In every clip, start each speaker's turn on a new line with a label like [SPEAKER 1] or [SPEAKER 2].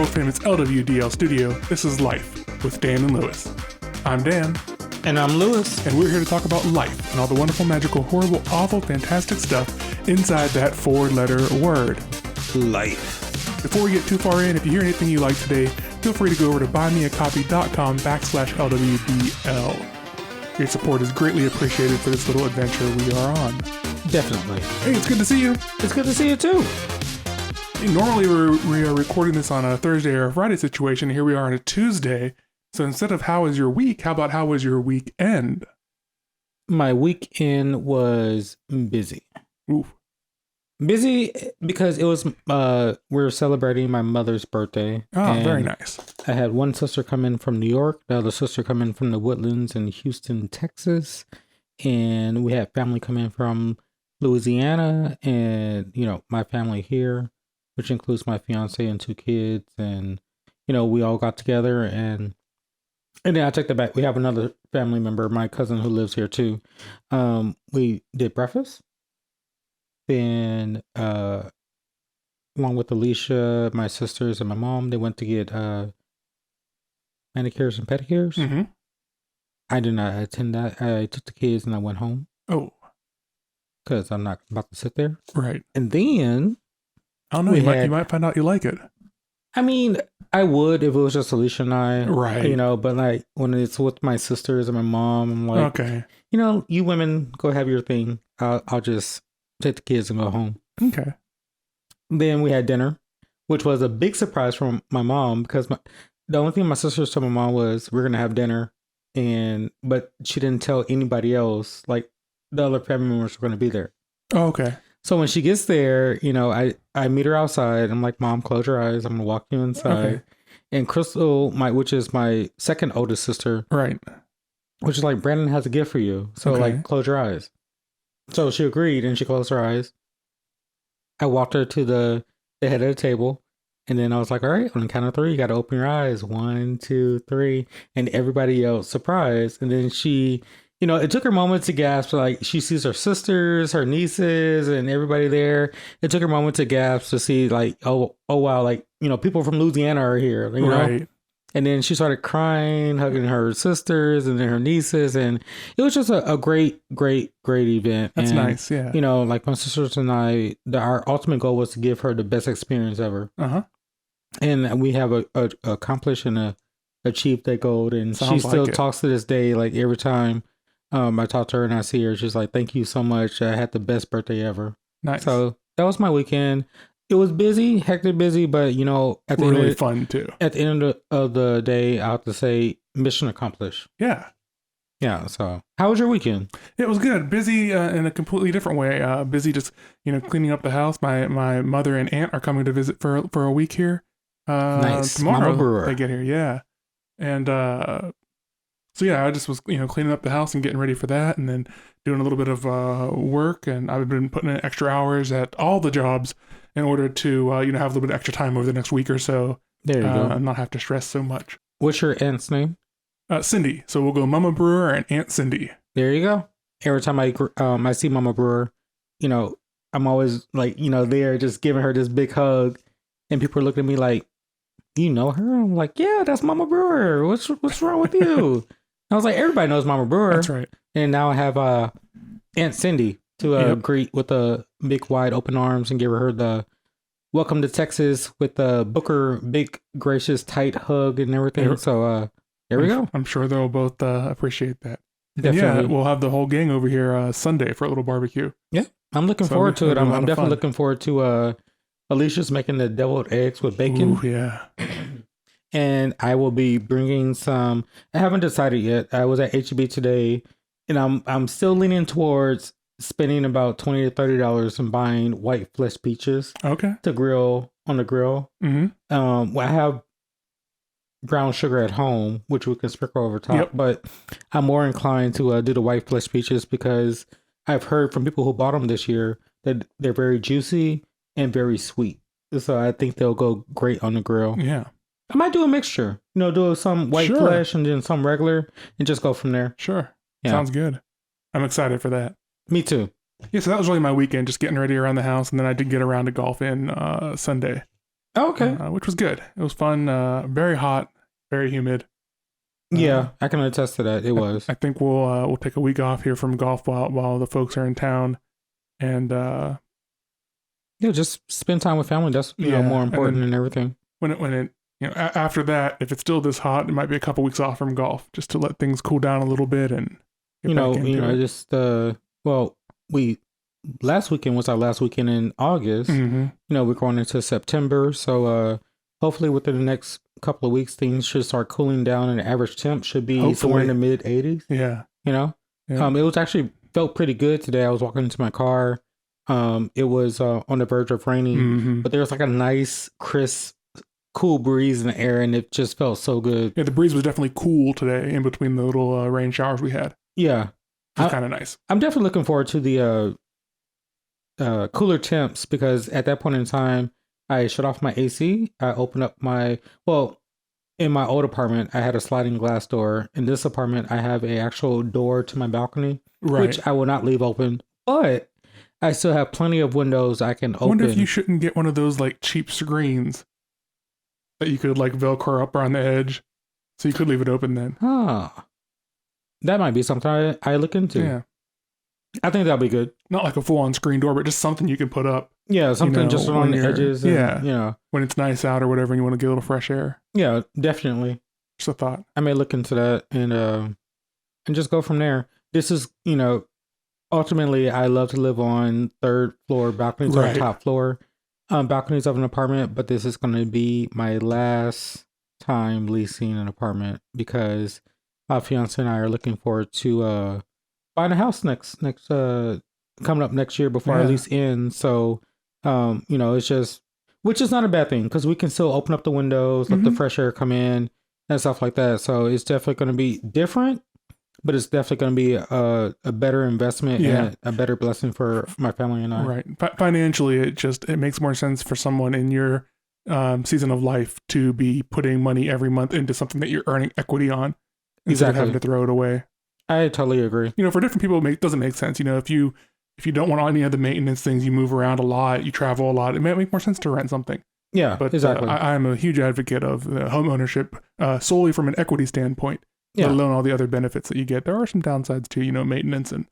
[SPEAKER 1] world famous LWDL studio, this is Life with Dan and Lewis. I'm Dan.
[SPEAKER 2] And I'm Lewis.
[SPEAKER 1] And we're here to talk about life and all the wonderful, magical, horrible, awful, fantastic stuff inside that four-letter word.
[SPEAKER 2] Life.
[SPEAKER 1] Before we get too far in, if you hear anything you like today, feel free to go over to buymeacopy.com/LWDL. Your support is greatly appreciated for this little adventure we are on.
[SPEAKER 2] Definitely.
[SPEAKER 1] Hey, it's good to see you.
[SPEAKER 2] It's good to see you too.
[SPEAKER 1] Normally we are recording this on a Thursday or a Friday situation. Here we are on a Tuesday. So instead of how was your week, how about how was your weekend?
[SPEAKER 2] My weekend was busy.
[SPEAKER 1] Ooh.
[SPEAKER 2] Busy because it was, we were celebrating my mother's birthday.
[SPEAKER 1] Oh, very nice.
[SPEAKER 2] I had one sister come in from New York, the other sister come in from the Woodlands in Houston, Texas. And we had family come in from Louisiana and, my family here, which includes my fiance and two kids. And, we all got together and then I take that back. We have another family member, my cousin who lives here too. We did breakfast. Then, along with Alicia, my sisters, and my mom, they went to get manicures and pedicures.
[SPEAKER 1] Mm-hmm.
[SPEAKER 2] I did not attend that. I took the kids and I went home.
[SPEAKER 1] Oh.
[SPEAKER 2] Because I'm not about to sit there.
[SPEAKER 1] Right.
[SPEAKER 2] And then...
[SPEAKER 1] I don't know, you might find out you like it.
[SPEAKER 2] I mean, I would if it was just Alicia and I.
[SPEAKER 1] Right.
[SPEAKER 2] But like when it's with my sisters and my mom, I'm like,
[SPEAKER 1] okay.
[SPEAKER 2] You women go have your thing. I'll just take the kids and go home.
[SPEAKER 1] Okay.
[SPEAKER 2] Then we had dinner, which was a big surprise from my mom because the only thing my sisters told my mom was we're going to have dinner. But she didn't tell anybody else, like the other family members were going to be there.
[SPEAKER 1] Oh, okay.
[SPEAKER 2] So when she gets there, I meet her outside. I'm like, Mom, close your eyes. I'm going to walk you inside. Okay. And Crystal, which is my second oldest sister.
[SPEAKER 1] Right.
[SPEAKER 2] Which is like, Brandon has a gift for you. So like, close your eyes. So she agreed and she closed her eyes. I walked her to the head of the table. And then I was like, all right, on the count of three, you got to open your eyes. 1, 2, 3. And everybody yelled, surprise. And then she... it took her a moment to gasp, like she sees her sisters, her nieces, and everybody there. It took her a moment to gasp to see like, oh wow, like, people from Louisiana are here,
[SPEAKER 1] right.
[SPEAKER 2] And then she started crying, hugging her sisters and then her nieces. And it was just a great event.
[SPEAKER 1] That's
[SPEAKER 2] and,
[SPEAKER 1] nice. Yeah.
[SPEAKER 2] Like my sisters and I, our ultimate goal was to give her the best experience ever.
[SPEAKER 1] Uh-huh.
[SPEAKER 2] And we have accomplished and achieved that goal. And she still talks to this day, like every time I talk to her and I see her, she's like, thank you so much. I had the best birthday ever.
[SPEAKER 1] Nice.
[SPEAKER 2] So that was my weekend. It was busy, hectic busy, but at the
[SPEAKER 1] really fun too.
[SPEAKER 2] At the end of the day, I have to say mission accomplished.
[SPEAKER 1] Yeah.
[SPEAKER 2] Yeah. So how was your weekend?
[SPEAKER 1] It was good. Busy in a completely different way. Busy just, cleaning up the house. My mother and aunt are coming to visit for a week here.
[SPEAKER 2] Nice.
[SPEAKER 1] Tomorrow they get here. Yeah. And, so yeah, I just was, cleaning up the house and getting ready for that and then doing a little bit of work. And I've been putting in extra hours at all the jobs in order to, have a little bit of extra time over the next week or so.
[SPEAKER 2] There you go.
[SPEAKER 1] And not have to stress so much.
[SPEAKER 2] What's your aunt's name?
[SPEAKER 1] Cindy. So we'll go Mama Brewer and Aunt Cindy.
[SPEAKER 2] There you go. Every time I see Mama Brewer, I'm always like, there just giving her this big hug. And people are looking at me like, you know her? I'm like, yeah, that's Mama Brewer. What's wrong with you? I was like, everybody knows Mama Brewer.
[SPEAKER 1] That's right.
[SPEAKER 2] And now I have Aunt Cindy to greet with a big wide open arms and give her the welcome to Texas with the Booker big gracious tight hug and everything. So there we go.
[SPEAKER 1] I'm sure they'll both appreciate that.
[SPEAKER 2] Definitely.
[SPEAKER 1] Yeah, we'll have the whole gang over here Sunday for a little barbecue.
[SPEAKER 2] Yeah, I'm looking forward to it. I'm definitely looking forward to Alicia's making the deviled eggs with bacon.
[SPEAKER 1] Ooh, yeah.
[SPEAKER 2] And I will be bringing some. I haven't decided yet. I was at HEB today, and I'm still leaning towards spending about $20 to $30 and buying white flesh peaches.
[SPEAKER 1] Okay.
[SPEAKER 2] To grill on the grill.
[SPEAKER 1] Mm-hmm.
[SPEAKER 2] I have brown sugar at home, which we can sprinkle over top. But I'm more inclined to do the white flesh peaches because I've heard from people who bought them this year that they're very juicy and very sweet. So I think they'll go great on the grill.
[SPEAKER 1] Yeah.
[SPEAKER 2] I might do a mixture, do some white flesh and then some regular and just go from there.
[SPEAKER 1] Sure. Yeah. Sounds good. I'm excited for that.
[SPEAKER 2] Me too.
[SPEAKER 1] Yeah, so that was really my weekend, just getting ready around the house. And then I did get around to golf in Sunday.
[SPEAKER 2] Oh, okay.
[SPEAKER 1] Which was good. It was fun. Very hot, very humid.
[SPEAKER 2] Yeah, I can attest to that. It was.
[SPEAKER 1] I think we'll take a week off here from golf while the folks are in town, and
[SPEAKER 2] Yeah, just spend time with family. That's more important than everything.
[SPEAKER 1] When it after that, if it's still this hot, it might be a couple weeks off from golf just to let things cool down a little bit and
[SPEAKER 2] just we last weekend was our last weekend in August.
[SPEAKER 1] Mm-hmm.
[SPEAKER 2] We're going into September, so hopefully within the next couple of weeks things should start cooling down and the average temp should be somewhere in the mid 80s.
[SPEAKER 1] Yeah.
[SPEAKER 2] It was actually felt pretty good today. I was walking into my car. It was on the verge of raining, but there was like a nice crisp cool breeze in the air, and it just felt so good.
[SPEAKER 1] Yeah, the breeze was definitely cool today in between the little rain showers we had.
[SPEAKER 2] Yeah.
[SPEAKER 1] It's kind of nice.
[SPEAKER 2] I'm definitely looking forward to the cooler temps, because at that point in time, I shut off my AC. I opened up in my old apartment, I had a sliding glass door. In this apartment, I have an actual door to my balcony, which I will not leave open, but I still have plenty of windows I can open.
[SPEAKER 1] I wonder if you shouldn't get one of those like cheap screens that you could like Velcro up around the edge, so you could leave it open then.
[SPEAKER 2] That might be something I look into.
[SPEAKER 1] Yeah.
[SPEAKER 2] I think that'll be good.
[SPEAKER 1] Not like a full-on screen door, but just something you can put up.
[SPEAKER 2] Yeah, something just on the edges. And,
[SPEAKER 1] when it's nice out or whatever, and you want to get a little fresh air.
[SPEAKER 2] Yeah, definitely.
[SPEAKER 1] Just a thought.
[SPEAKER 2] I may look into that and just go from there. This is, ultimately, I love to live on third floor balconies or top floor balconies of an apartment, but this is going to be my last time leasing an apartment because my fiance and I are looking forward to buying a house next coming up next year before our lease ends. So, it's just, which is not a bad thing because we can still open up the windows, let the fresh air come in and stuff like that. So it's definitely going to be different, but it's definitely going to be a better investment and a better blessing for my family and I.
[SPEAKER 1] Right. Financially, it makes more sense for someone in your season of life to be putting money every month into something that you're earning equity on instead of having to throw it away.
[SPEAKER 2] I totally agree.
[SPEAKER 1] For different people, it doesn't make sense. If you don't want any of the maintenance things, you move around a lot, you travel a lot, it might make more sense to rent something.
[SPEAKER 2] Yeah,
[SPEAKER 1] but
[SPEAKER 2] exactly.
[SPEAKER 1] I'm a huge advocate of home ownership solely from an equity standpoint, let alone all the other benefits that you get. There are some downsides too, maintenance and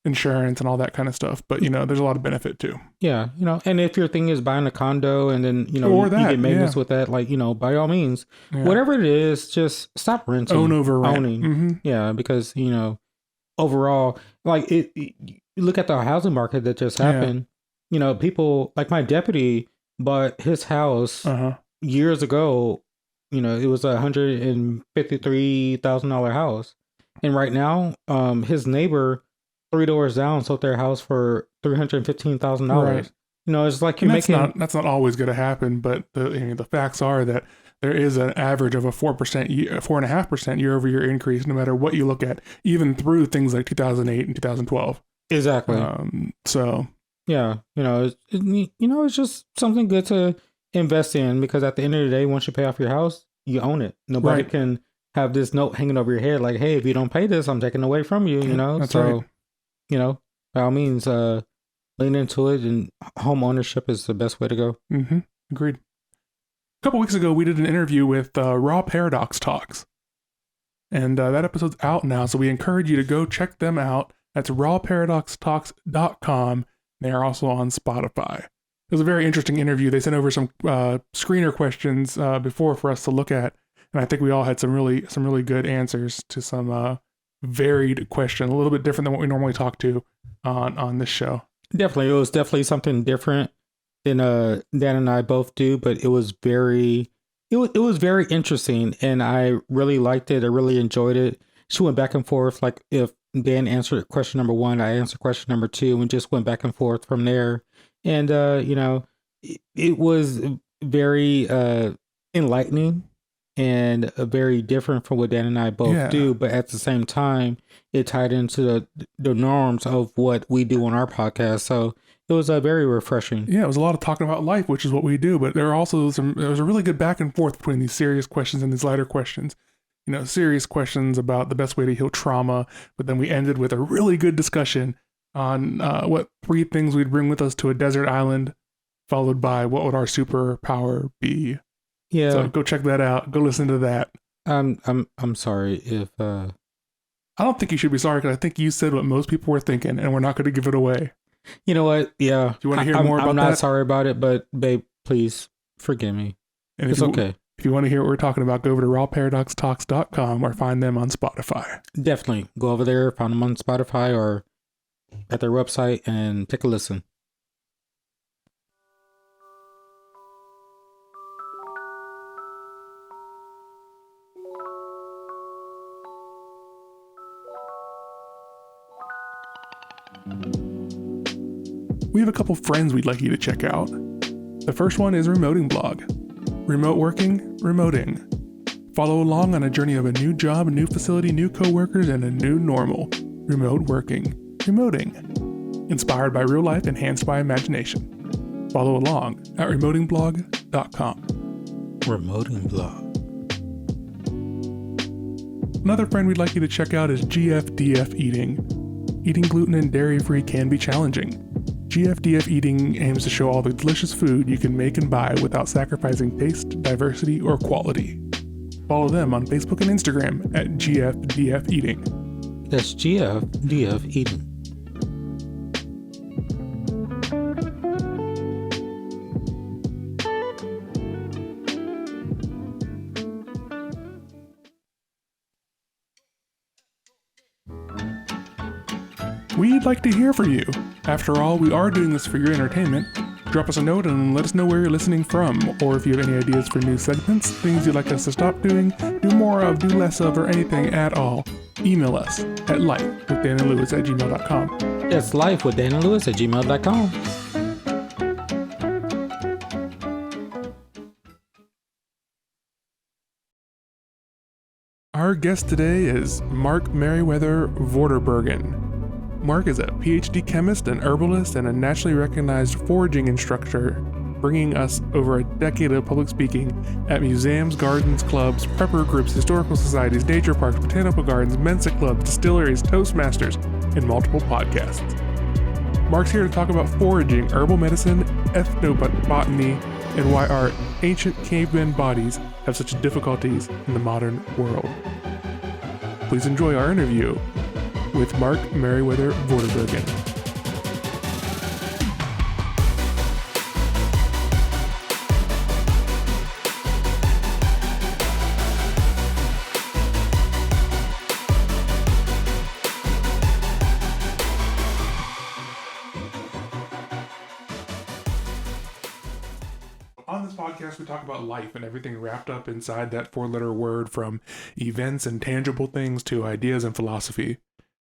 [SPEAKER 1] insurance and all that kind of stuff. But, there's a lot of benefit too.
[SPEAKER 2] Yeah, and if your thing is buying a condo and then, you get maintenance with that, like, by all means, whatever it is, just stop renting.
[SPEAKER 1] Own over rent.
[SPEAKER 2] Owning.
[SPEAKER 1] Mm-hmm.
[SPEAKER 2] Yeah, because, overall, like, you look at the housing market that just happened, people, like my deputy bought his house years ago. It was $153,000 house. And right now, his neighbor 3 doors down sold their house for $315,000.
[SPEAKER 1] Right.
[SPEAKER 2] It's like you're
[SPEAKER 1] that's not always going to happen, but the facts are that there is an average of a 4.5% year-over-year increase, no matter what you look at, even through things like 2008 and 2012.
[SPEAKER 2] Exactly.
[SPEAKER 1] So
[SPEAKER 2] yeah, it's just something good to invest in, because at the end of the day, once you pay off your house, you own it. Nobody can have this note hanging over your head like, hey, if you don't pay this, I'm taking away from you.
[SPEAKER 1] That's right.
[SPEAKER 2] By all means, lean into it, and home ownership is the best way to go.
[SPEAKER 1] Mm-hmm. Agreed. A couple weeks ago, we did an interview with Raw Paradox Talks, and that episode's out now, so we encourage you to go check them out. That's rawparadoxtalks.com. They are also on Spotify. It was a very interesting interview. They sent over some screener questions before for us to look at, and I think we all had some really good answers to some varied questions, a little bit different than what we normally talk to on this show.
[SPEAKER 2] Definitely, it was definitely something different than Dan and I both do, but it was very interesting, and I really liked it. I really enjoyed it. She went back and forth, like if Dan answered question number 1, I answered question number 2, and just went back and forth from there. And it was very enlightening and very different from what Dan and I both do, but at the same time, it tied into the norms of what we do on our podcast. So it was very refreshing.
[SPEAKER 1] Yeah, it was a lot of talking about life, which is what we do, but there was a really good back and forth between these serious questions and these lighter questions. Serious questions about the best way to heal trauma, but then we ended with a really good discussion on what 3 things we'd bring with us to a desert island followed by what would our superpower be.
[SPEAKER 2] Yeah.
[SPEAKER 1] So go check that out. Go listen to that.
[SPEAKER 2] I'm sorry if
[SPEAKER 1] I don't think you should be sorry because I think you said what most people were thinking, and we're not going to give it away.
[SPEAKER 2] You know what? Yeah.
[SPEAKER 1] Do you want to hear more about that?
[SPEAKER 2] I'm not sorry about it, but babe, please forgive me.
[SPEAKER 1] And
[SPEAKER 2] it's okay.
[SPEAKER 1] If you want to hear what we're talking about, go over to rawparadoxtalks.com or find them on Spotify.
[SPEAKER 2] Definitely. Go over there, find them on Spotify or at their website and take a listen.
[SPEAKER 1] We have a couple friends we'd like you to check out. The first one is Remoting Blog. Remote working, remoting. Follow along on a journey of a new job, a new facility, new coworkers, and a new normal. Remote working, remoting. Inspired by real life, enhanced by imagination. Follow along at remotingblog.com.
[SPEAKER 2] Remoting Blog.
[SPEAKER 1] Another friend we'd like you to check out is GFDF Eating. Eating gluten and dairy-free can be challenging. GFDF Eating aims to show all the delicious food you can make and buy without sacrificing taste, diversity, or quality. Follow them on Facebook and Instagram at GFDF Eating.
[SPEAKER 2] That's GFDF Eating.
[SPEAKER 1] We'd like to hear from you. After all, we are doing this for your entertainment. Drop us a note and let us know where you're listening from, or if you have any ideas for new segments, things you'd like us to stop doing, do more of, do less of, or anything at all. Email us at lifewithdanandlewis@gmail.com.
[SPEAKER 2] That's lifewithdanandlewis@gmail.com.
[SPEAKER 1] Our guest today is Mark Merriwether Vorderbruggen. Mark is a Ph.D. chemist, an herbalist, and a nationally recognized foraging instructor, bringing us over a decade of public speaking at museums, gardens, clubs, prepper groups, historical societies, nature parks, botanical gardens, MENSA clubs, distilleries, Toastmasters, and multiple podcasts. Mark's here to talk about foraging, herbal medicine, ethnobotany, and why our ancient caveman bodies have such difficulties in the modern world. Please enjoy our interview with Mark Merriwether Vorderbruggen. On this podcast, we talk about life and everything wrapped up inside that four-letter word, from events and tangible things to ideas and philosophy.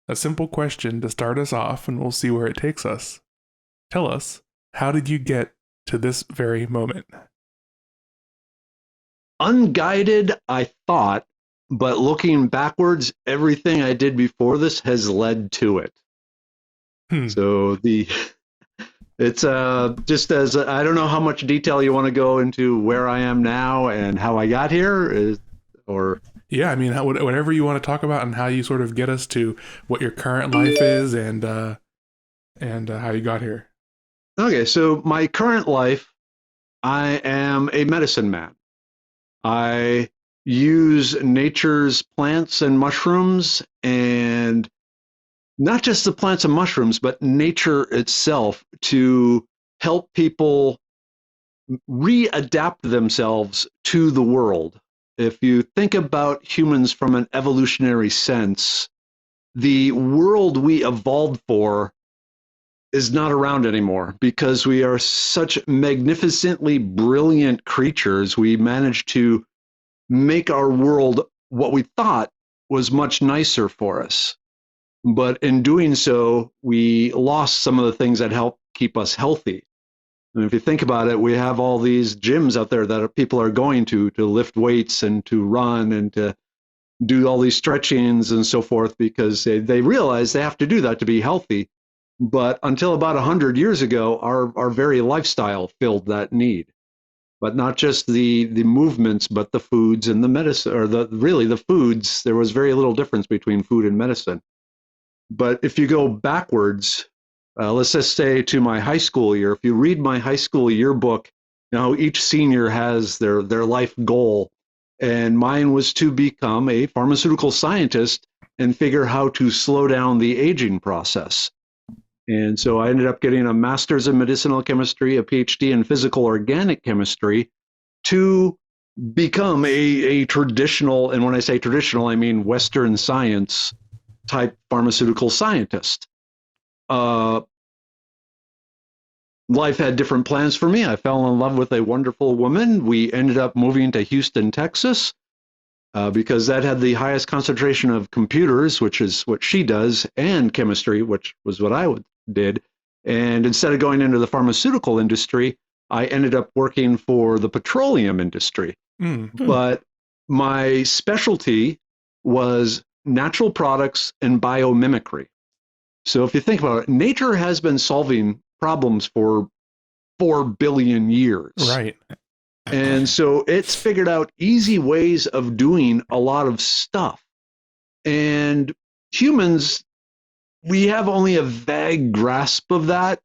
[SPEAKER 1] A simple question to start us off, and we'll see where it takes us. Tell us, how did you get to this very moment?
[SPEAKER 3] Unguided, I thought, but looking backwards, everything I did before this has led to it. So it's just as, I don't know how much detail you want to go into where I am now and how I got here,
[SPEAKER 1] Yeah, I mean, whatever you want to talk about and how you sort of get us to what your current life is and how you got here.
[SPEAKER 3] Okay, so my current life, I am a medicine man. I use nature's plants and mushrooms, and not just the plants and mushrooms, but nature itself, to help people readapt themselves to the world. If you think about humans from an evolutionary sense, the world we evolved for is not around anymore because we are such magnificently brilliant creatures. We managed to make our world what we thought was much nicer for us. But in doing so, we lost some of the things that help keep us healthy. And if you think about it, we have all these gyms out there that people are going to lift weights and to run and to do all these stretchings and so forth, because they realize they have to do that to be healthy. But until about 100 years ago, our very lifestyle filled that need. But not just the movements, but the foods and the medicine, or the foods. There was very little difference between food and medicine. But if you go backwards, let's just say to my high school year. If you read my high school yearbook, each senior has their life goal, and mine was to become a pharmaceutical scientist and figure how to slow down the aging process. And so I ended up getting a master's in medicinal chemistry, a Ph.D. in physical organic chemistry, to become a traditional, and when I say traditional, I mean Western science type pharmaceutical scientist. Life had different plans for me. I fell in love with a wonderful woman. We ended up moving to Houston, Texas, because that had the highest concentration of computers, which is what she does, and chemistry, which was what I did. And instead of going into the pharmaceutical industry, I ended up working for the petroleum industry. But my specialty was natural products and biomimicry. So if you think about it, nature has been solving problems for 4 billion years.
[SPEAKER 1] Right.
[SPEAKER 3] And so it's figured out easy ways of doing a lot of stuff. And humans, we have only a vague grasp of that.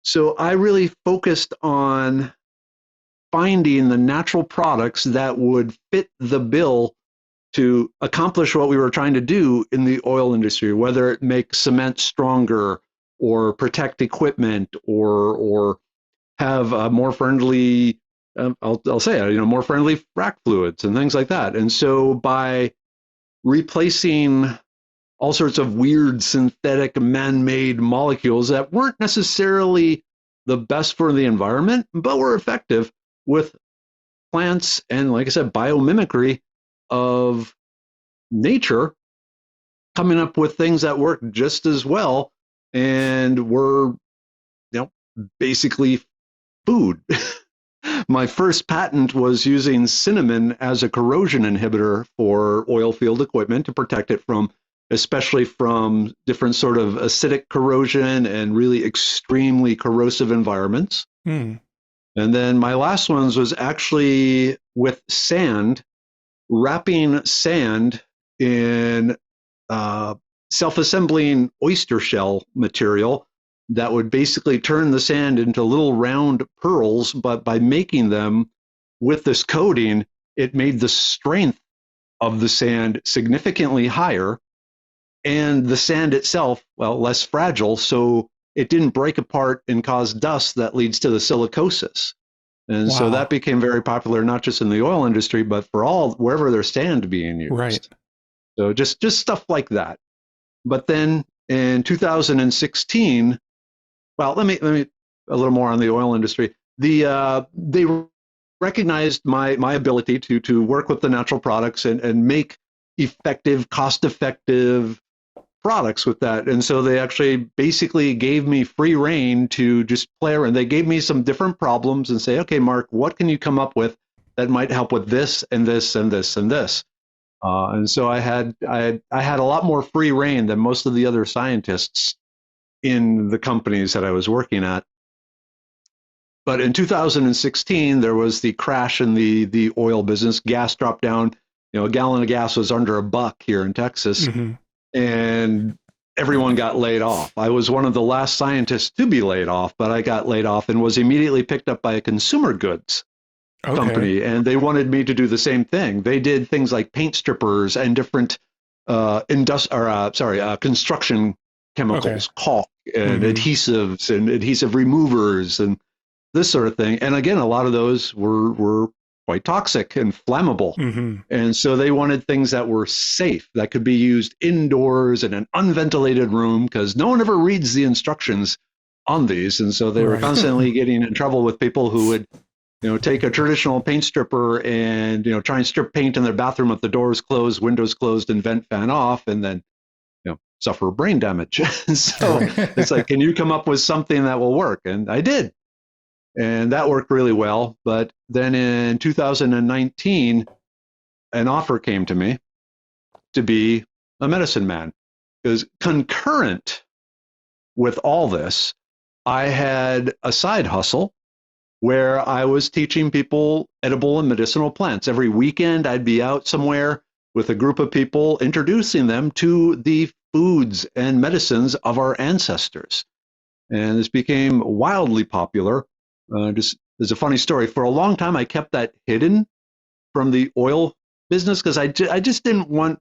[SPEAKER 3] So I really focused on finding the natural products that would fit the bill to accomplish what we were trying to do in the oil industry, whether it makes cement stronger or protect equipment or have a more friendly, I'll say it, more friendly frac fluids and things like that. And so by replacing all sorts of weird synthetic man-made molecules that weren't necessarily the best for the environment, but were effective with plants and, like I said, biomimicry of nature, coming up with things that work just as well and were, basically food. My first patent was using cinnamon as a corrosion inhibitor for oil field equipment to protect it from, especially from different sort of acidic corrosion and really extremely corrosive environments. And then my last ones was actually with sand, wrapping sand in self-assembling oyster shell material that would basically turn the sand into little round pearls, but by making them with this coating, it made the strength of the sand significantly higher, and the sand itself, less fragile, so it didn't break apart and cause dust that leads to the silicosis. And so that became very popular, not just in the oil industry, but for wherever there's sand being used.
[SPEAKER 1] Right.
[SPEAKER 3] So just stuff like that. But then in 2016, let me a little more on the oil industry. They recognized my ability to work with the natural products and make effective, cost-effective products with that. And so they actually basically gave me free rein to just play around. They gave me some different problems and say, okay, Mark, what can you come up with that might help with this and this and this and this? And so I had a lot more free rein than most of the other scientists in the companies that I was working at. But in 2016, there was the crash in the oil business. Gas dropped down. A gallon of gas was under $1 here in Texas. And everyone got laid off. I was one of the last scientists to be laid off, but I got laid off and was immediately picked up by a consumer goods company, and they wanted me to do the same thing. They did things like paint strippers and different construction chemicals, caulk and adhesives and adhesive removers and this sort of thing. And again, a lot of those were quite toxic and flammable. And so they wanted things that were safe, that could be used indoors in an unventilated room, because no one ever reads the instructions on these. And so they were constantly getting in trouble with people who would take a traditional paint stripper and try and strip paint in their bathroom with the doors closed, windows closed, and vent fan off, and then suffer brain damage. So it's like, can you come up with something that will work? And I did. And that worked really well. But then in 2019, an offer came to me to be a medicine man. Because concurrent with all this, I had a side hustle where I was teaching people edible and medicinal plants. Every weekend, I'd be out somewhere with a group of people, introducing them to the foods and medicines of our ancestors. And this became wildly popular. Just as a funny story, for a long time, I kept that hidden from the oil business because I just didn't want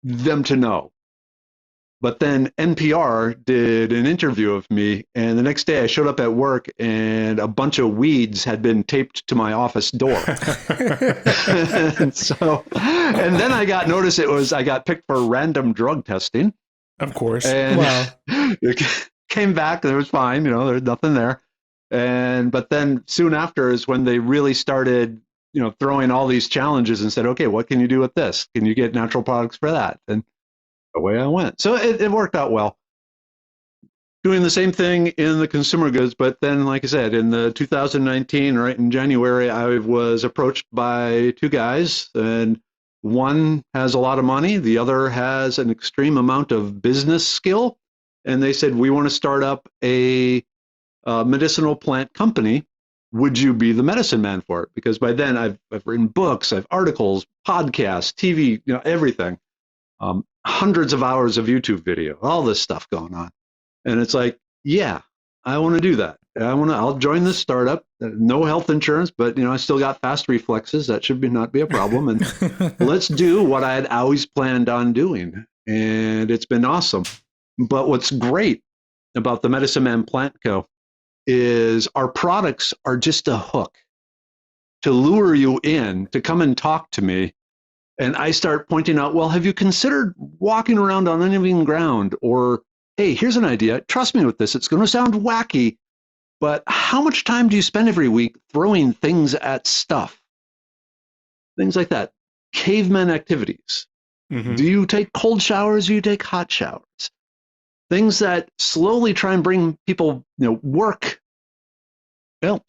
[SPEAKER 3] them to know. But then NPR did an interview of me, and the next day I showed up at work and a bunch of weeds had been taped to my office door. and then I got notice I got picked for random drug testing.
[SPEAKER 1] Of course.
[SPEAKER 3] And
[SPEAKER 2] Wow.
[SPEAKER 3] it came back, and it was fine, there's nothing there. But then soon after is when they really started, throwing all these challenges and said, okay, what can you do with this? Can you get natural products for that? And away I went. So it worked out well. Doing the same thing in the consumer goods, but then, like I said, in the 2019, right in January, I was approached by two guys, and one has a lot of money, the other has an extreme amount of business skill, and they said, we want to start up a medicinal plant company. Would you be the medicine man for it? Because by then I've written books, I've articles, podcasts, TV, everything. Hundreds of hours of YouTube video, all this stuff going on. And it's like, yeah, I want to do that. I'll join this startup. No health insurance, but I still got fast reflexes. That should not be a problem. And let's do what I had always planned on doing. And it's been awesome. But what's great about the Medicine Man Plant Co. is our products are just a hook to lure you in to come and talk to me. And I start pointing out, well, have you considered walking around on uneven ground? Or, hey, here's an idea. Trust me with this. It's going to sound wacky, but how much time do you spend every week throwing things at stuff? Things like that. Caveman activities.
[SPEAKER 1] Mm-hmm.
[SPEAKER 3] Do you take cold showers? Do you take hot showers? Things that slowly try and bring people, work,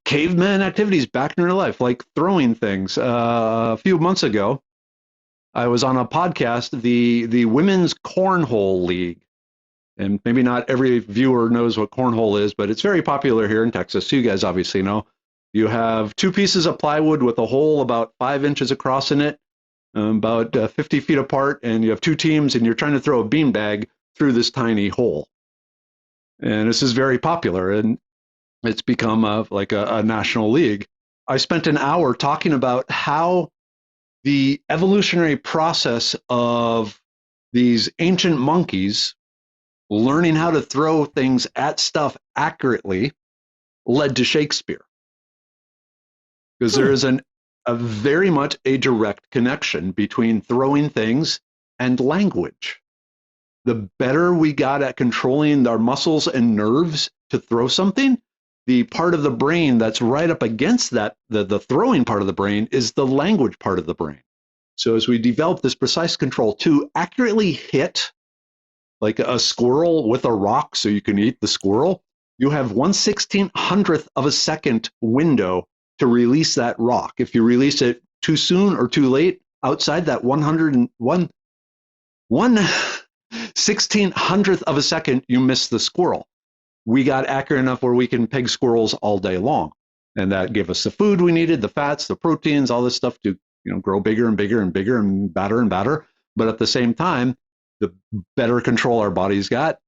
[SPEAKER 3] caveman activities back in real life, like throwing things. A few months ago, I was on a podcast, the Women's Cornhole League. And maybe not every viewer knows what cornhole is, but it's very popular here in Texas. So you guys obviously know. You have two pieces of plywood with a hole about 5 inches across in it, about 50 feet apart, and you have two teams, and you're trying to throw a beanbag through this tiny hole. And this is very popular, and it's become a national league. I spent an hour talking about how the evolutionary process of these ancient monkeys learning how to throw things at stuff accurately led to Shakespeare. Because there is a very much a direct connection between throwing things and language. The better we got at controlling our muscles and nerves to throw something, the part of the brain that's right up against that, the throwing part of the brain, is the language part of the brain. So as we develop this precise control to accurately hit like a squirrel with a rock so you can eat the squirrel, you have 1/1600th of a second window to release that rock. If you release it too soon or too late, outside that 1/1600th of a second, you miss the squirrel. We got accurate enough where we can peg squirrels all day long. And that gave us the food we needed, the fats, the proteins, all this stuff to grow bigger and bigger and bigger and badder. But at the same time, the better control our bodies got,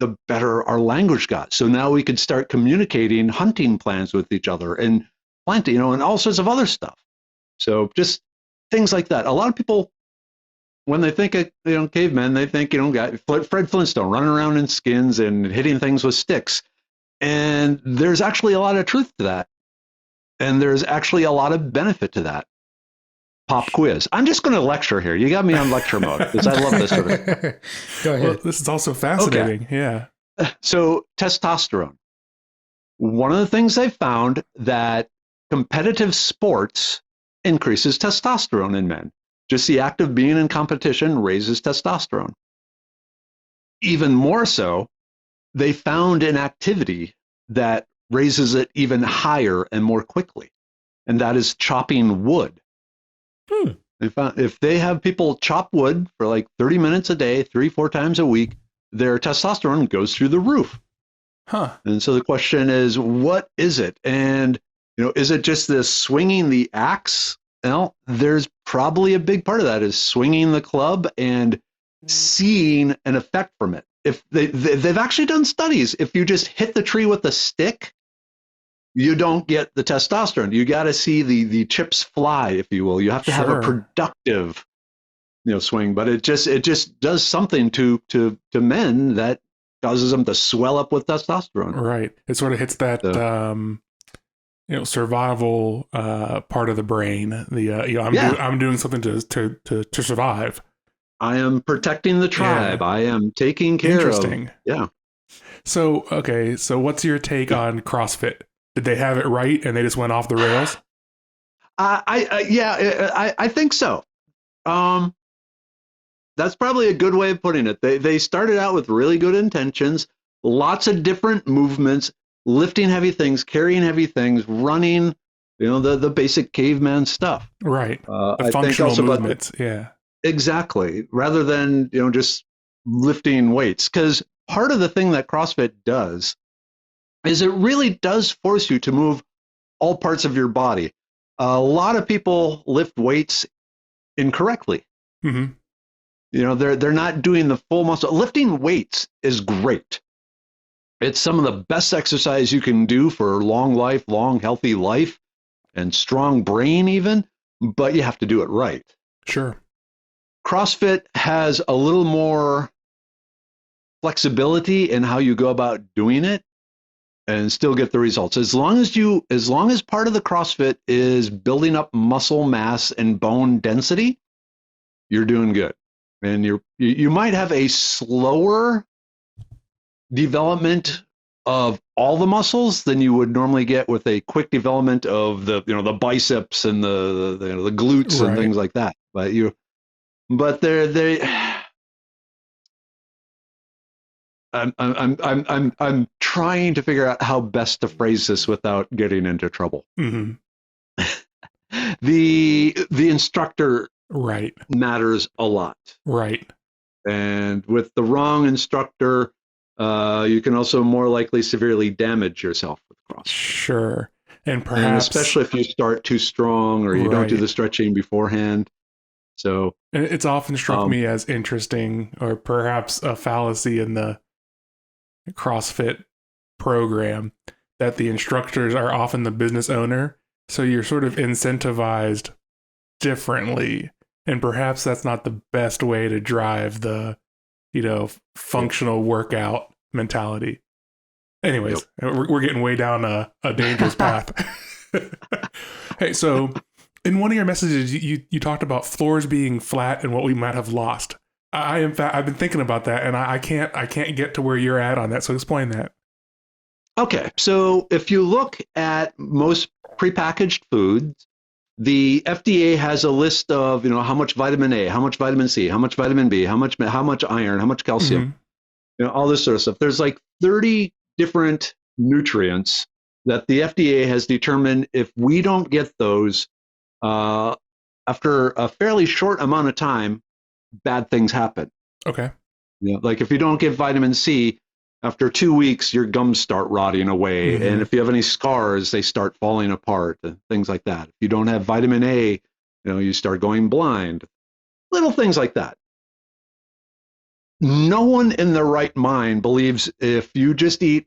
[SPEAKER 3] the better our language got. So now we could start communicating hunting plans with each other and planting, and all sorts of other stuff. So just things like that. A lot of people, when they think of cavemen, they think Fred Flintstone running around in skins and hitting things with sticks. And there's actually a lot of truth to that. And there's actually a lot of benefit to that. Pop quiz. I'm just going to lecture here. You got me on lecture mode because I love this sort of thing.
[SPEAKER 2] Go ahead.
[SPEAKER 1] Well, this is also fascinating. Okay. Yeah.
[SPEAKER 3] So testosterone. One of the things they found that competitive sports increases testosterone in men. Just the act of being in competition raises testosterone. Even more so, they found an activity that raises it even higher and more quickly, and that is chopping wood. They found if they have people chop wood for like 30 minutes a day, 3-4 times a week, their testosterone goes through the roof. And so the question is, what is it? And is it just this swinging the axe? Well, there's probably a big part of that is swinging the club and seeing an effect from it. if they've actually done studies, if you just hit the tree with a stick, you don't get the testosterone. You got to see the chips fly, if you will. You have to have a
[SPEAKER 1] Sure.
[SPEAKER 3] productive, swing. But it just does something to men that causes them to swell up with testosterone.
[SPEAKER 1] Right. It sort of hits that
[SPEAKER 3] So,
[SPEAKER 1] survival part of the brain. I'm doing something to survive.
[SPEAKER 3] I am protecting the tribe.
[SPEAKER 1] Yeah.
[SPEAKER 3] I am taking care
[SPEAKER 1] Interesting.
[SPEAKER 3] of. Yeah.
[SPEAKER 1] So okay, so what's your take on CrossFit? Did they have it right and they just went off the rails?
[SPEAKER 3] I think so. That's probably a good way of putting it. They started out with really good intentions, lots of different movements, lifting heavy things, carrying heavy things, running, the basic caveman stuff.
[SPEAKER 1] Right. The
[SPEAKER 3] I think
[SPEAKER 1] functional
[SPEAKER 3] also
[SPEAKER 1] movements. Yeah.
[SPEAKER 3] Exactly. Rather than, just lifting weights. Because part of the thing that CrossFit does is it really does force you to move all parts of your body. A lot of people lift weights incorrectly.
[SPEAKER 1] Mm-hmm.
[SPEAKER 3] They're not doing the full muscle. Lifting weights is great. It's some of the best exercise you can do for long life, long healthy life, and strong brain even, but you have to do it right.
[SPEAKER 1] Sure.
[SPEAKER 3] CrossFit has a little more flexibility in how you go about doing it and still get the results. As long as part of the CrossFit is building up muscle mass and bone density, you're doing good. And you might have a slower development of all the muscles than you would normally get with a quick development of the biceps and the glutes and things like that. But I'm trying to figure out how best to phrase this without getting into trouble.
[SPEAKER 1] Mm-hmm.
[SPEAKER 3] The instructor
[SPEAKER 1] Right.
[SPEAKER 3] matters a lot.
[SPEAKER 1] Right.
[SPEAKER 3] And with the wrong instructor, you can also more likely severely damage yourself with CrossFit.
[SPEAKER 1] Sure. And perhaps,
[SPEAKER 3] and especially if you start too strong or you don't do the stretching beforehand. So
[SPEAKER 1] it's often struck me as interesting, or perhaps a fallacy in the CrossFit program, that the instructors are often the business owner. So you're sort of incentivized differently. And perhaps that's not the best way to drive the, functional workout mentality. Anyways, we're getting way down a dangerous path. Hey, so in one of your messages, you talked about floors being flat and what we might have lost. I've been thinking about that, and I can't get to where you're at on that. So explain that.
[SPEAKER 3] Okay, so if you look at most prepackaged foods, the FDA has a list of how much vitamin A, how much vitamin C, how much vitamin B, how much iron, how much calcium, all this sort of stuff. There's like 30 different nutrients that the FDA has determined if we don't get those after a fairly short amount of time, bad things happen.
[SPEAKER 1] Okay.
[SPEAKER 3] Like if you don't get vitamin C, after 2 weeks, your gums start rotting away.
[SPEAKER 1] Mm-hmm.
[SPEAKER 3] And if you have any scars, they start falling apart and things like that. If you don't have vitamin A, you start going blind. Little things like that. No one in their right mind believes if you just eat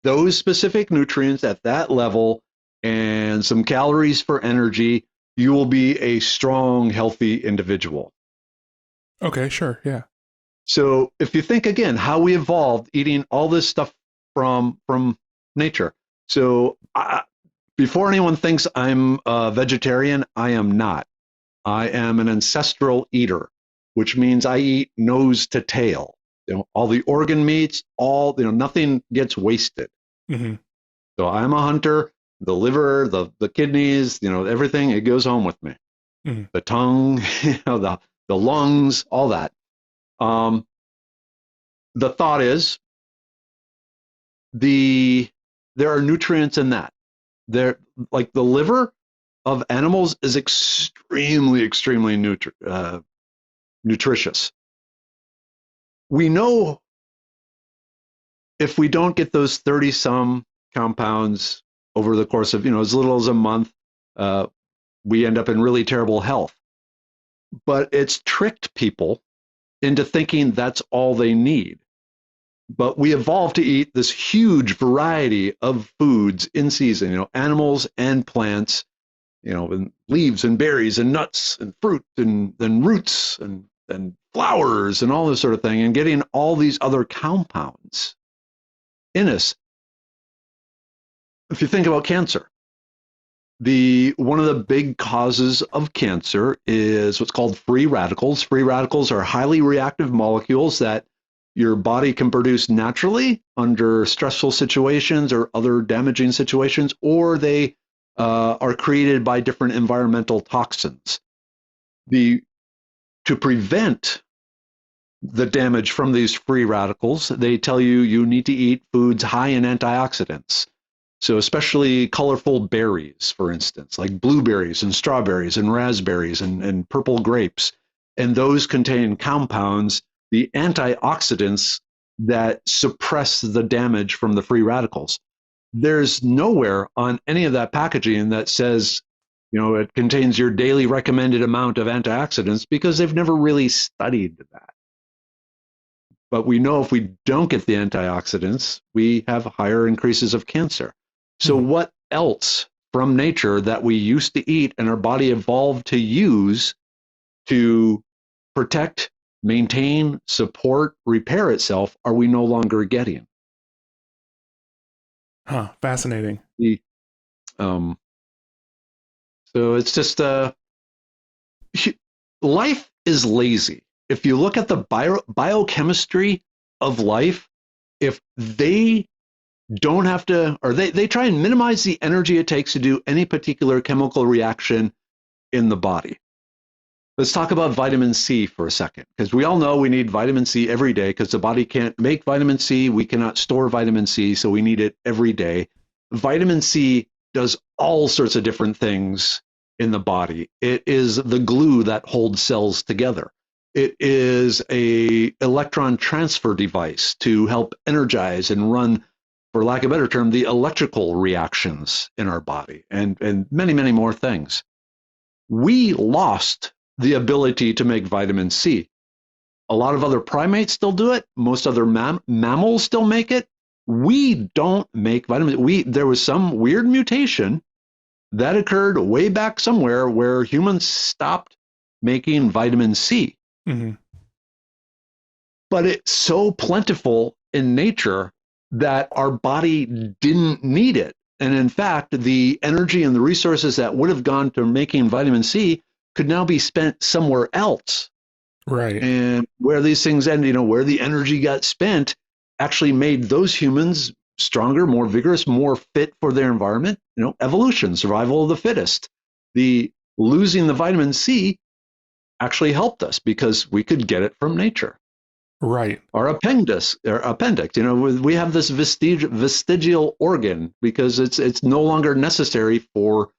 [SPEAKER 3] those specific nutrients at that level and some calories for energy, you will be a strong, healthy individual.
[SPEAKER 1] Okay, sure, yeah.
[SPEAKER 3] So if you think again, how we evolved eating all this stuff from nature. So before anyone thinks I'm a vegetarian, I am not. I am an ancestral eater, which means I eat nose to tail. All the organ meats, nothing gets wasted.
[SPEAKER 1] Mm-hmm.
[SPEAKER 3] So I'm a hunter. The liver, the kidneys, everything, it goes home with me. Mm-hmm. The tongue, the lungs, all that. The thought is there are nutrients in that. There, like the liver of animals is extremely nutritious. We know if we don't get those 30-some compounds over the course of as little as a month, we end up in really terrible health. But it's tricked people into thinking that's all they need. But we evolved to eat this huge variety of foods in season, animals and plants, and leaves and berries and nuts and fruit and roots and flowers and all this sort of thing, and getting all these other compounds in us. If you think about cancer, one of the big causes of cancer is what's called free radicals. Free radicals are highly reactive molecules that your body can produce naturally under stressful situations or other damaging situations, or they are created by different environmental toxins. To prevent the damage from these free radicals, they tell you need to eat foods high in antioxidants. So especially colorful berries, for instance, like blueberries and strawberries and raspberries and purple grapes. And those contain compounds, the antioxidants that suppress the damage from the free radicals. There's nowhere on any of that packaging that says, it contains your daily recommended amount of antioxidants, because they've never really studied that. But we know if we don't get the antioxidants, we have higher increases of cancer. So what else from nature that we used to eat and our body evolved to use to protect, maintain, support, repair itself are we no longer getting?
[SPEAKER 1] Fascinating.
[SPEAKER 3] So it's just life is lazy. If you look at the biochemistry of life, if they don't have to, or they try and minimize the energy it takes to do any particular chemical reaction in the body. Let's talk about vitamin C for a second, because we all know we need vitamin C every day because the body can't make vitamin C. We cannot store vitamin C, so we need it every day. Vitamin C does all sorts of different things in the body. It is the glue that holds cells together. It is an electron transfer device to help energize and run, for lack of a better term, the electrical reactions in our body, and many, many more things. We lost the ability to make vitamin C. A lot of other primates still do it. Most other mammals still make it. We don't make vitamin C. There was some weird mutation that occurred way back somewhere where humans stopped making vitamin C.
[SPEAKER 1] Mm-hmm.
[SPEAKER 3] But it's so plentiful in nature that our body didn't need it. And in fact, the energy and the resources that would have gone to making vitamin C could now be spent somewhere else.
[SPEAKER 1] Right.
[SPEAKER 3] And where these things end, where the energy got spent actually made those humans stronger, more vigorous, more fit for their environment. Evolution, survival of the fittest. The losing the vitamin C actually helped us because we could get it from nature.
[SPEAKER 1] Right.
[SPEAKER 3] Our appendix, we have this vestigial organ because it's no longer necessary for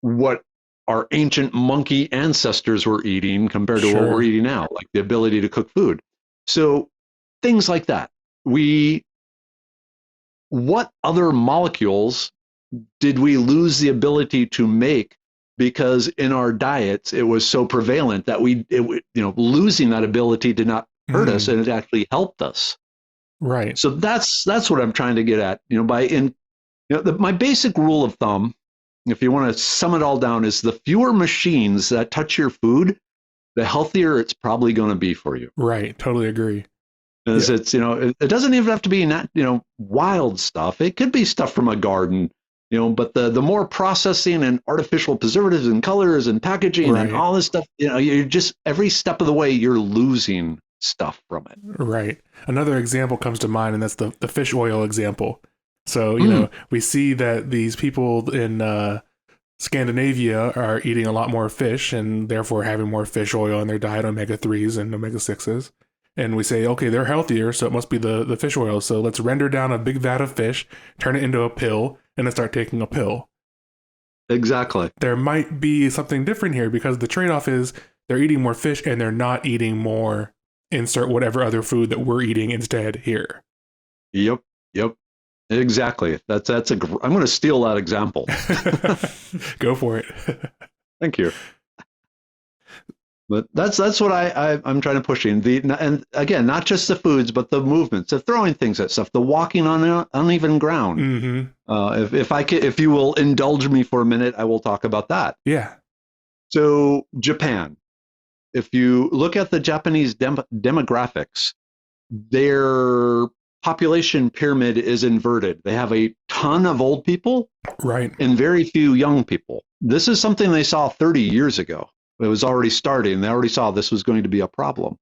[SPEAKER 3] what our ancient monkey ancestors were eating compared to what we're eating now, like the ability to cook food. So things like that. What other molecules did we lose the ability to make because in our diets it was so prevalent that losing that ability did not hurt us, and it actually helped us.
[SPEAKER 1] Right.
[SPEAKER 3] So that's what I'm trying to get at. My basic rule of thumb, if you want to sum it all down, is the fewer machines that touch your food, the healthier it's probably going to be for you.
[SPEAKER 1] Right. Totally agree.
[SPEAKER 3] Because it's, it doesn't even have to be, wild stuff. It could be stuff from a garden, but the more processing and artificial preservatives and colors and packaging and all this stuff, you're just, every step of the way, you're losing stuff from it.
[SPEAKER 1] Right. Another example comes to mind, and that's the fish oil example. So, we see that these people in Scandinavia are eating a lot more fish and therefore having more fish oil in their diet, omega-3s and omega-6s. And we say, okay, they're healthier, so it must be the fish oil. So let's render down a big vat of fish, turn it into a pill, and then start taking a pill.
[SPEAKER 3] Exactly.
[SPEAKER 1] There might be something different here because the trade-off is they're eating more fish and they're not eating more insert whatever other food that we're eating instead here.
[SPEAKER 3] Yep. Exactly. I'm going to steal that example.
[SPEAKER 1] Go for it.
[SPEAKER 3] Thank you. But that's what I'm trying to push in. And again, not just the foods, but the movements, the throwing things at stuff, the walking on uneven ground.
[SPEAKER 1] Mm-hmm.
[SPEAKER 3] If you will indulge me for a minute, I will talk about that.
[SPEAKER 1] Yeah.
[SPEAKER 3] So Japan, if you look at the Japanese demographics, their population pyramid is inverted. They have a ton of old people,
[SPEAKER 1] right,
[SPEAKER 3] and very few young people. This is something they saw 30 years ago. It was already starting. They already saw this was going to be a problem.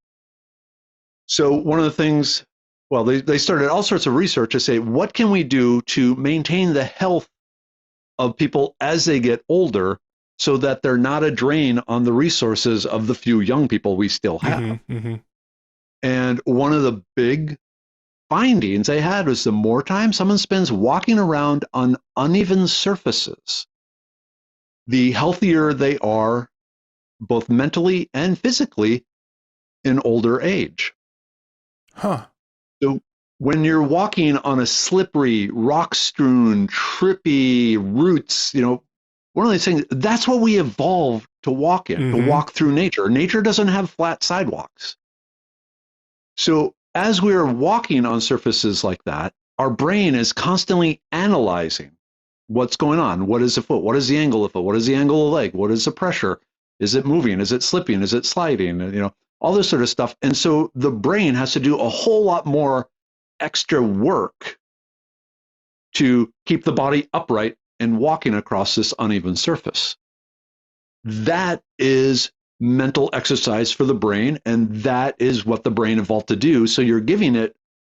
[SPEAKER 3] So one of the things, well, they started all sorts of research to say, what can we do to maintain the health of people as they get older so that they're not a drain on the resources of the few young people we still have?
[SPEAKER 1] Mm-hmm, mm-hmm.
[SPEAKER 3] And one of the big findings they had was the more time someone spends walking around on uneven surfaces, the healthier they are, both mentally and physically, in older age.
[SPEAKER 1] Huh.
[SPEAKER 3] So when you're walking on a slippery, rock-strewn, trippy roots, one of these things, that's what we evolved to walk in, to walk through nature. Nature doesn't have flat sidewalks. So as we're walking on surfaces like that, our brain is constantly analyzing what's going on. What is the foot? What is the angle of the foot? What is the angle of the leg? What is the pressure? Is it moving? Is it slipping? Is it sliding? All this sort of stuff. And so the brain has to do a whole lot more extra work to keep the body upright and walking across this uneven surface. That is mental exercise for the brain, and that is what the brain evolved to do. So you're giving it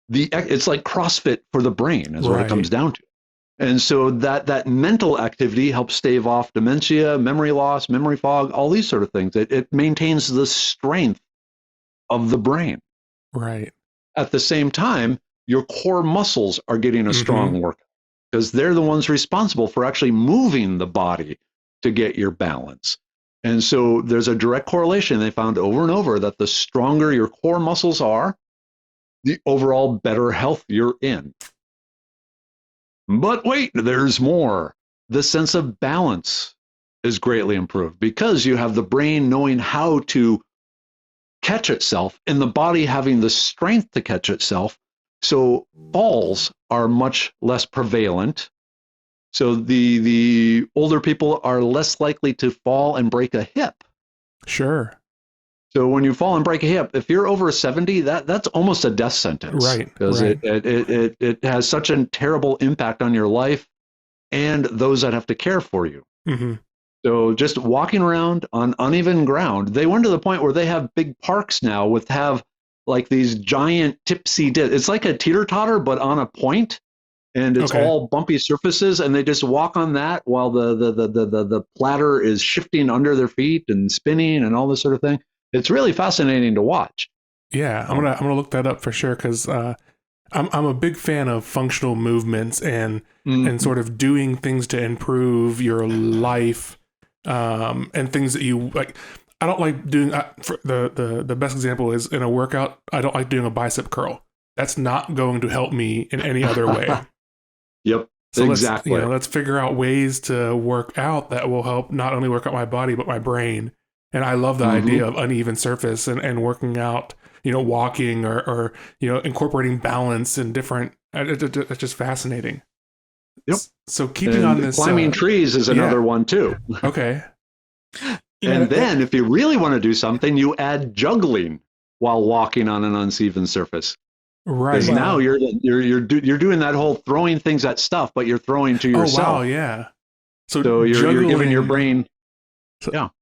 [SPEAKER 3] it's like CrossFit for the brain is what it comes down to. And so that mental activity helps stave off dementia, memory loss, memory fog, all these sort of things. It maintains the strength of the brain.
[SPEAKER 1] Right.
[SPEAKER 3] At the same time, your core muscles are getting a strong workout because they're the ones responsible for actually moving the body to get your balance. And so there's a direct correlation they found over and over that the stronger your core muscles are, the overall better health you're in. But wait, there's more. The sense of balance is greatly improved because you have the brain knowing how to catch itself and the body having the strength to catch itself. So falls are much less prevalent. So the older people are less likely to fall and break a hip.
[SPEAKER 1] Sure.
[SPEAKER 3] So when you fall and break a hip, if you're over 70, that's almost a death sentence.
[SPEAKER 1] Right.
[SPEAKER 3] Because it has such a terrible impact on your life and those that have to care for you.
[SPEAKER 1] Mm-hmm.
[SPEAKER 3] So just walking around on uneven ground, they went to the point where they have big parks now have like these giant tipsy it's like a teeter-totter, but on a point. And it's all bumpy surfaces, and they just walk on that while the platter is shifting under their feet and spinning and all this sort of thing. It's really fascinating to watch.
[SPEAKER 1] Yeah, I'm gonna look that up for sure because I'm a big fan of functional movements and sort of doing things to improve your life and things that you like. I don't like doing the best example is in a workout. I don't like doing a bicep curl. That's not going to help me in any other way.
[SPEAKER 3] Yep.
[SPEAKER 1] So
[SPEAKER 3] exactly.
[SPEAKER 1] Let's figure out ways to work out that will help not only work out my body, but my brain. And I love the idea of uneven surface and working out, walking or incorporating balance and different, it's just fascinating.
[SPEAKER 3] Yep.
[SPEAKER 1] So keeping on this.
[SPEAKER 3] Climbing trees is another one too.
[SPEAKER 1] Okay.
[SPEAKER 3] And then if you really want to do something, you add juggling while walking on an uneven surface.
[SPEAKER 1] Right.
[SPEAKER 3] Because now you're doing that whole throwing things at stuff, but you're throwing to yourself.
[SPEAKER 1] Oh wow, yeah.
[SPEAKER 3] So you're giving your brain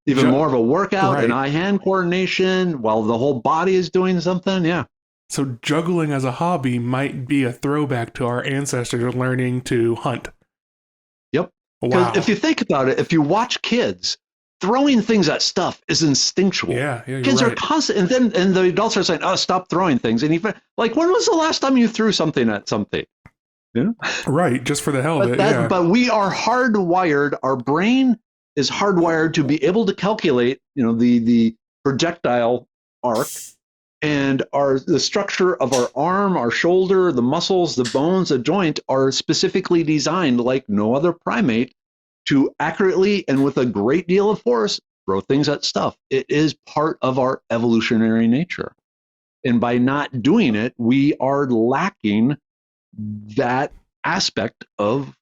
[SPEAKER 3] even more of a workout and eye-hand coordination while the whole body is doing something. Yeah.
[SPEAKER 1] So juggling as a hobby might be a throwback to our ancestors learning to hunt.
[SPEAKER 3] Yep.
[SPEAKER 1] Wow.
[SPEAKER 3] If you think about it, if you watch kids, throwing things at stuff is instinctual.
[SPEAKER 1] Yeah,
[SPEAKER 3] kids are constant, and the adults are saying, "Oh, stop throwing things." And even like, when was the last time you threw something at something?
[SPEAKER 1] Right, just for the hell of it.
[SPEAKER 3] But we are hardwired. Our brain is hardwired to be able to calculate, the projectile arc, and the structure of our arm, our shoulder, the muscles, the bones, the joint are specifically designed like no other primate to accurately and with a great deal of force throw things at stuff. It is part of our evolutionary nature. And by not doing it, we are lacking that aspect of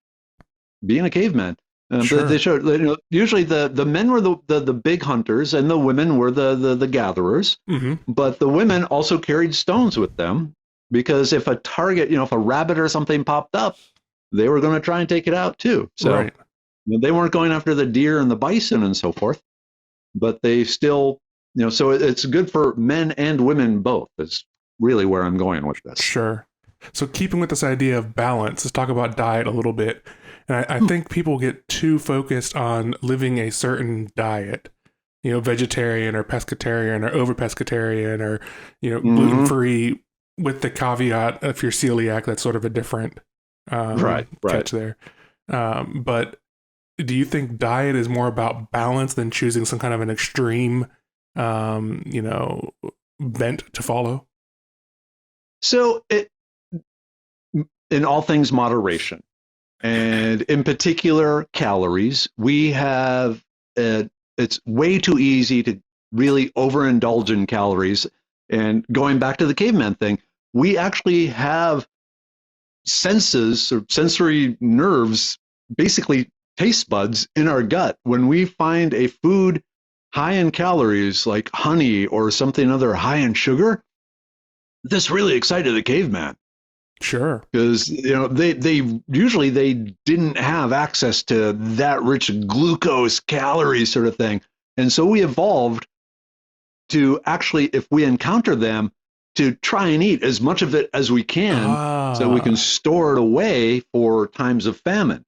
[SPEAKER 3] being a caveman.
[SPEAKER 1] Sure.
[SPEAKER 3] They showed, usually the men were the big hunters and the women were the gatherers.
[SPEAKER 1] Mm-hmm.
[SPEAKER 3] But the women also carried stones with them because if a target, if a rabbit or something popped up, they were going to try and take it out too. So
[SPEAKER 1] Right.
[SPEAKER 3] they weren't going after the deer and the bison and so forth, but they still, so it's good for men and women both. Is really where I'm going with this.
[SPEAKER 1] Sure. So keeping with this idea of balance, let's talk about diet a little bit. And I think people get too focused on living a certain diet, vegetarian or pescatarian or over pescatarian or, gluten-free, with the caveat if you're celiac, that's sort of a different catch there. But do you think diet is more about balance than choosing some kind of an extreme, bent to follow?
[SPEAKER 3] So in all things moderation, and in particular calories, we have, it's way too easy to really overindulge in calories. And going back to the caveman thing, we actually have senses or sensory nerves, basically taste buds in our gut. When we find a food high in calories like honey or something other high in sugar, this really excited the caveman.
[SPEAKER 1] Sure.
[SPEAKER 3] Because they usually they didn't have access to that rich glucose calories sort of thing. And so we evolved to actually, if we encounter them, to try and eat as much of it as we can so we can store it away for times of famine.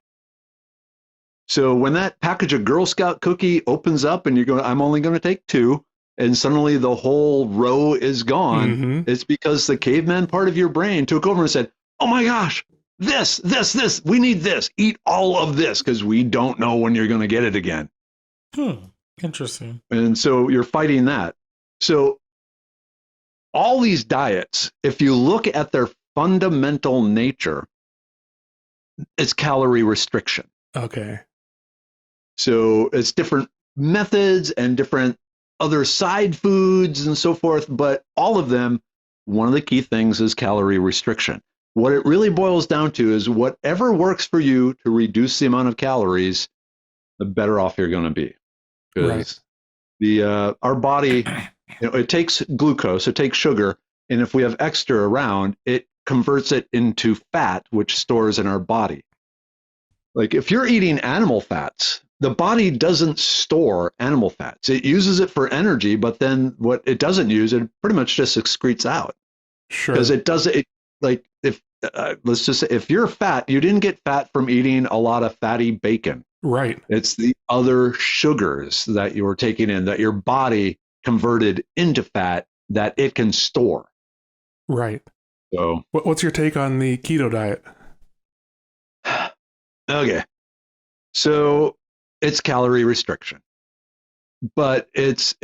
[SPEAKER 3] So when that package of Girl Scout cookie opens up and you're going, I'm only going to take 2, and suddenly the whole row is gone, it's because the caveman part of your brain took over and said, oh my gosh, this, we need this, eat all of this, because we don't know when you're going to get it again.
[SPEAKER 2] Interesting.
[SPEAKER 3] And so you're fighting that. So all these diets, if you look at their fundamental nature, it's calorie restriction.
[SPEAKER 1] Okay.
[SPEAKER 3] So it's different methods and different other side foods and so forth, but all of them, one of the key things is calorie restriction. What it really boils down to is whatever works for you to reduce the amount of calories, the better off you're going to be. Because our body, it takes glucose, it takes sugar, and if we have extra around, it converts it into fat, which stores in our body. Like if you're eating animal fats, the body doesn't store animal fats. It uses it for energy, but then what it doesn't use, it pretty much just excretes out.
[SPEAKER 1] Sure.
[SPEAKER 3] Because it doesn't, like if, let's just say, if you're fat, you didn't get fat from eating a lot of fatty bacon.
[SPEAKER 1] Right.
[SPEAKER 3] It's the other sugars that you're taking in that your body converted into fat that it can store.
[SPEAKER 1] Right.
[SPEAKER 3] So,
[SPEAKER 1] what's your take on the keto diet?
[SPEAKER 3] Okay. So it's calorie restriction, but it's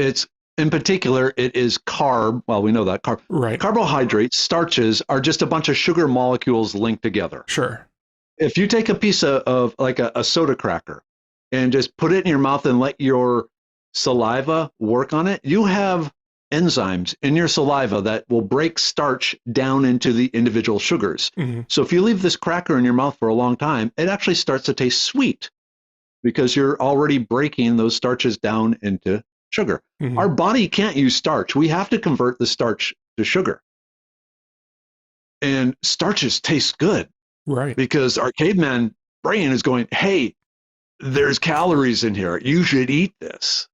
[SPEAKER 3] in particular, it is carb. Well, we know that
[SPEAKER 1] right.
[SPEAKER 3] Carbohydrates, starches are just a bunch of sugar molecules linked together.
[SPEAKER 1] Sure.
[SPEAKER 3] If you take a piece of like a soda cracker and just put it in your mouth and let your saliva work on it, you have enzymes in your saliva that will break starch down into the individual sugars. So if you leave this cracker in your mouth for a long time, it actually starts to taste sweet because you're already breaking those starches down into sugar. Our body can't use starch. We have to convert the starch to sugar. And starches taste good.
[SPEAKER 1] Right. Because
[SPEAKER 3] our caveman brain is going, hey, there's calories in here. You should eat this.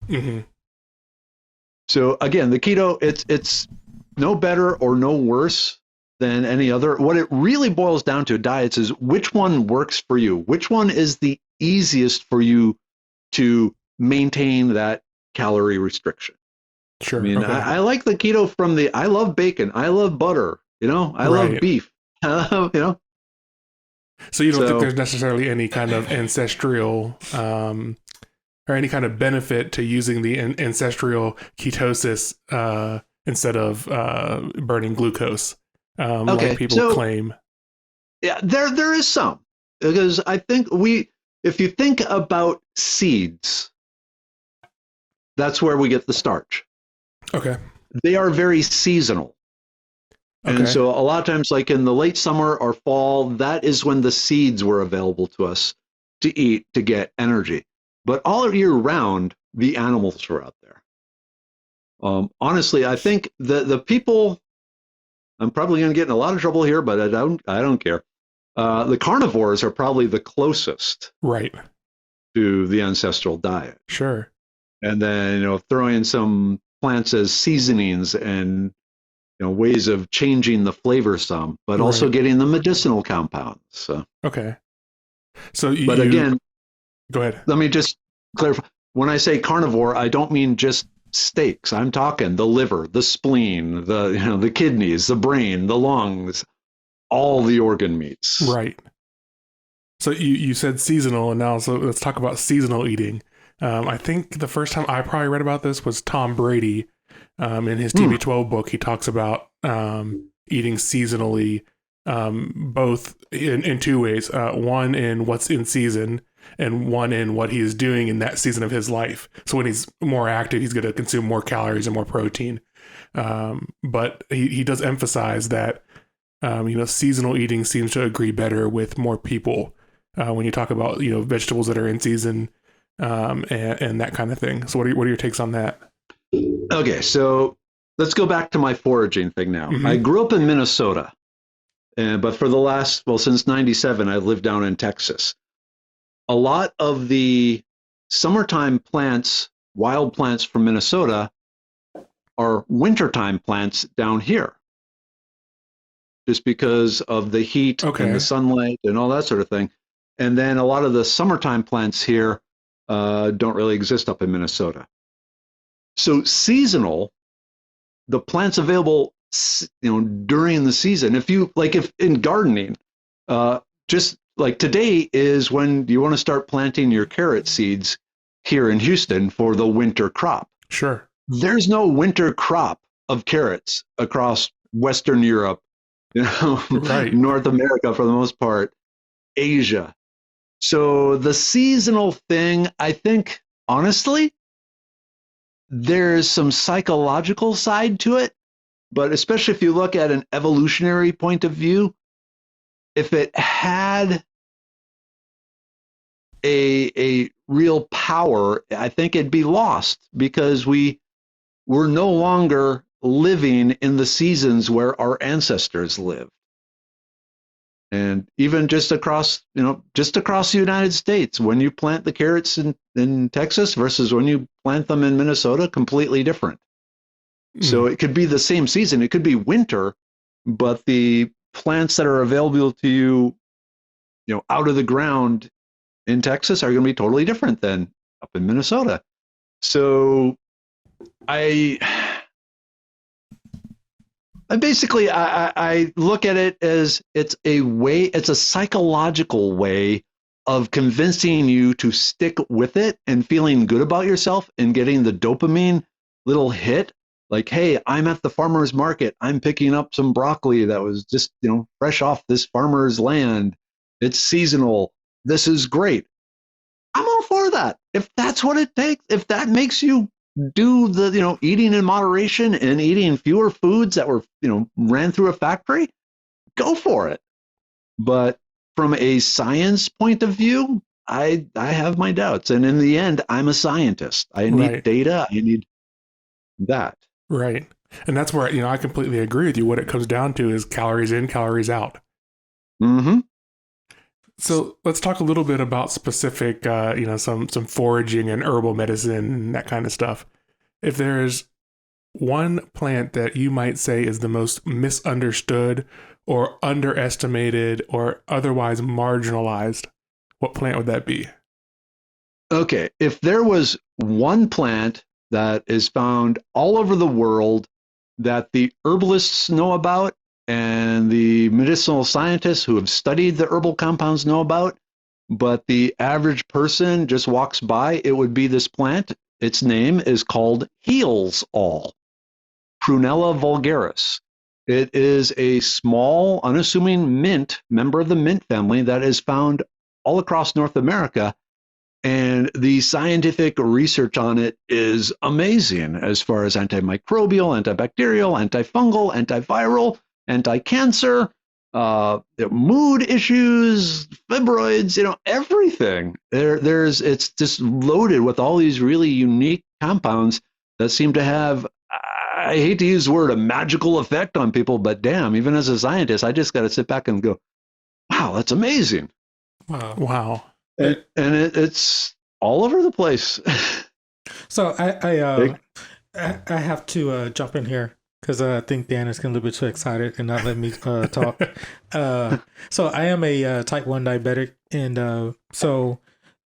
[SPEAKER 3] So again, the keto, it's no better or no worse than any other. What it really boils down to, diets, is which one works for you. Which one is the easiest for you to maintain that calorie restriction?
[SPEAKER 1] Sure.
[SPEAKER 3] I mean, I like the keto from I love bacon. I love butter. I love beef.
[SPEAKER 1] So you don't think there's necessarily any kind of ancestral or any kind of benefit to using the ancestral ketosis instead of burning glucose, like people claim?
[SPEAKER 3] Yeah, there is some, because I think if you think about seeds, that's where we get the starch.
[SPEAKER 1] Okay.
[SPEAKER 3] They are very seasonal. And
[SPEAKER 1] Okay.
[SPEAKER 3] so a lot of times, like in the late summer or fall, that is when the seeds were available to us to eat to get energy. But all year round, the animals were out there. Honestly, I think the people, I'm probably going to get in a lot of trouble here, but I don't care. The carnivores are probably the closest
[SPEAKER 1] Right.
[SPEAKER 3] to the ancestral diet.
[SPEAKER 1] Sure.
[SPEAKER 3] And then, throwing in some plants as seasonings and ways of changing the flavor some, but also
[SPEAKER 1] Right.
[SPEAKER 3] getting the medicinal compounds. So,
[SPEAKER 1] Okay. So
[SPEAKER 3] but again,
[SPEAKER 1] go ahead.
[SPEAKER 3] let me just clarify. When I say carnivore, I don't mean just steaks. I'm talking the liver, the spleen, the kidneys, the brain, the lungs, all the organ meats.
[SPEAKER 1] Right. So you said seasonal, and now so let's talk about seasonal eating. I think the first time I probably read about this was Tom Brady. In his TB12 book, he talks about eating seasonally, both in two ways. One in what's in season, and one in what he is doing in that season of his life. So when he's more active, he's going to consume more calories and more protein. But he does emphasize that seasonal eating seems to agree better with more people when you talk about vegetables that are in season and that kind of thing. So what are your takes on that?
[SPEAKER 3] Okay, so let's go back to my foraging thing now.
[SPEAKER 1] Mm-hmm.
[SPEAKER 3] I grew up in Minnesota, but for since '97, I've lived down in Texas. A lot of the summertime plants, wild plants from Minnesota, are wintertime plants down here, just because of the heat and the sunlight and all that sort of thing. And then a lot of the summertime plants here don't really exist up in Minnesota. So seasonal, the plants available, during the season. If in gardening, just like today is when you want to start planting your carrot seeds here in Houston for the winter crop.
[SPEAKER 1] Sure.
[SPEAKER 3] There's no winter crop of carrots across Western Europe,
[SPEAKER 1] right.
[SPEAKER 3] North America for the most part, Asia. So the seasonal thing, I think, honestly, there's some psychological side to it, but especially if you look at an evolutionary point of view, if it had a real power, I think it'd be lost because we're no longer living in the seasons where our ancestors lived. And even just across the United States, when you plant the carrots in Texas versus when you plant them in Minnesota, completely different. So it could be the same season. It could be winter, but the plants that are available to you, out of the ground in Texas are going to be totally different than up in Minnesota. So I basically look at it as it's a psychological way of convincing you to stick with it and feeling good about yourself and getting the dopamine little hit. Like, hey, I'm at the farmer's market. I'm picking up some broccoli that was just, fresh off this farmer's land. It's seasonal. This is great. I'm all for that. If that's what it takes, if that makes you do the, eating in moderation and eating fewer foods that were, ran through a factory, go for it. But from a science point of view, I have my doubts. And in the end, I'm a scientist. I need data. I need that.
[SPEAKER 1] Right. And that's where, I completely agree with you. What it comes down to is calories in, calories out.
[SPEAKER 3] Mm-hmm.
[SPEAKER 1] So let's talk a little bit about specific, some foraging and herbal medicine and that kind of stuff. If there's one plant that you might say is the most misunderstood or underestimated or otherwise marginalized, what plant would that be?
[SPEAKER 3] Okay. If there was one plant that is found all over the world that the herbalists know about and the medicinal scientists who have studied the herbal compounds know about, but the average person just walks by, it would be this plant. Its name is called heals all, Prunella vulgaris. It is a small, unassuming mint, member of the mint family that is found all across North America. And the scientific research on it is amazing as far as antimicrobial, antibacterial, antifungal, antiviral, anti-cancer, mood issues, fibroids, everything. It's just loaded with all these really unique compounds that seem to have, I hate to use the word, a magical effect on people, but damn, even as a scientist, I just got to sit back and go, wow, that's amazing.
[SPEAKER 1] Wow.
[SPEAKER 3] It's all over the place.
[SPEAKER 2] So I have to jump in here because I think Dan is getting a little bit too excited and not let me talk. So I am a type 1 diabetic, and so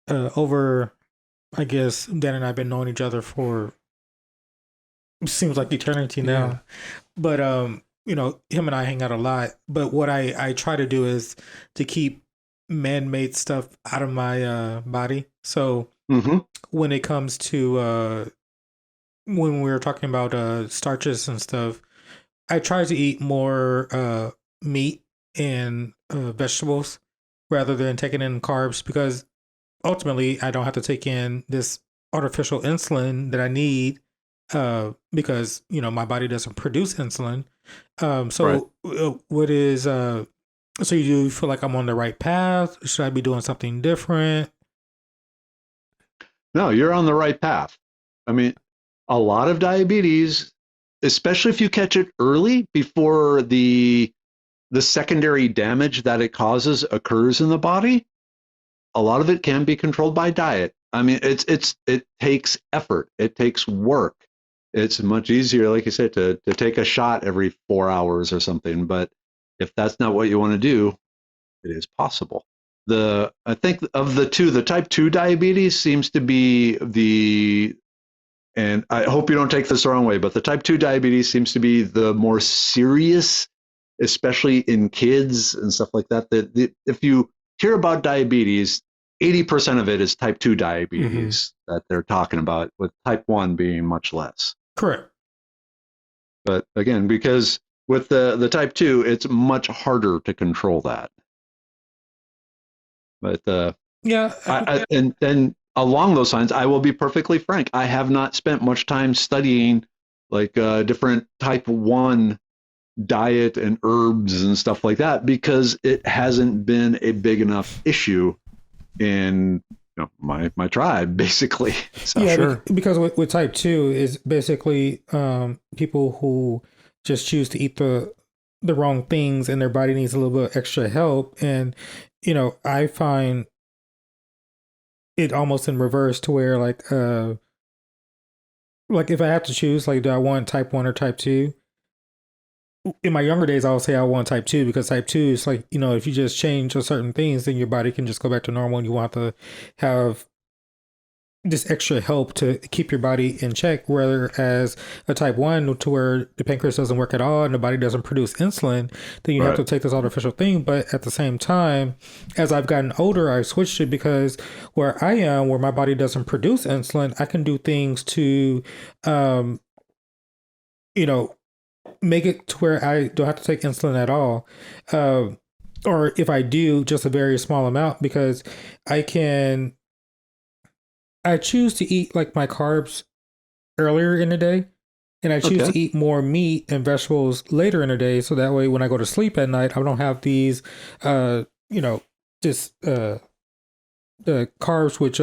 [SPEAKER 2] over, I guess, Dan and I have been knowing each other for, seems like eternity now.
[SPEAKER 1] Yeah.
[SPEAKER 2] But him and I hang out a lot. But what I try to do is to keep man-made stuff out of my body. So when it comes to when we were talking about starches and stuff, I try to eat more meat and vegetables rather than taking in carbs, because ultimately I don't have to take in this artificial insulin that I need because my body doesn't produce insulin. What is so you feel like I'm on the right path? Should I be doing something different?
[SPEAKER 3] No, you're on the right path. I mean, a lot of diabetes, especially if you catch it early before the secondary damage that it causes occurs in the body, a lot of it can be controlled by diet. I mean, it takes effort. It takes work. It's much easier, like you said, to take a shot every 4 hours or something. But if that's not what you want to do, it is possible. I think of the two, the type 2 diabetes seems to be and I hope you don't take this the wrong way, but the type 2 diabetes seems to be the more serious, especially in kids and stuff like that. If you hear about diabetes, 80% of it is type 2 diabetes that they're talking about, with type 1 being much less.
[SPEAKER 2] Correct.
[SPEAKER 3] But again, because with the type 2, it's much harder to control that. But
[SPEAKER 2] yeah,
[SPEAKER 3] and along those lines, I will be perfectly frank. I have not spent much time studying like different type 1 diet and herbs and stuff like that, because it hasn't been a big enough issue in my tribe, basically. So,
[SPEAKER 2] yeah,
[SPEAKER 1] Sure.
[SPEAKER 2] because with type 2 is basically people who just choose to eat the wrong things and their body needs a little bit of extra help. And I find it almost in reverse, to where like if I have to choose, like, do I want type 1 or type 2? In my younger days, I would say I want type 2, because type 2 is like, if you just change certain things, then your body can just go back to normal, and you want to have this extra help to keep your body in check. Whereas a type 1, to where the pancreas doesn't work at all and the body doesn't produce insulin, then you have to take this artificial thing. But at the same time, as I've gotten older, I switched it, because where I am, where my body doesn't produce insulin, I can do things to, make it to where I don't have to take insulin at all. Or if I do, just a very small amount, because I choose to eat like my carbs earlier in the day, and I choose to eat more meat and vegetables later in the day. So that way, when I go to sleep at night, I don't have these, the carbs, which,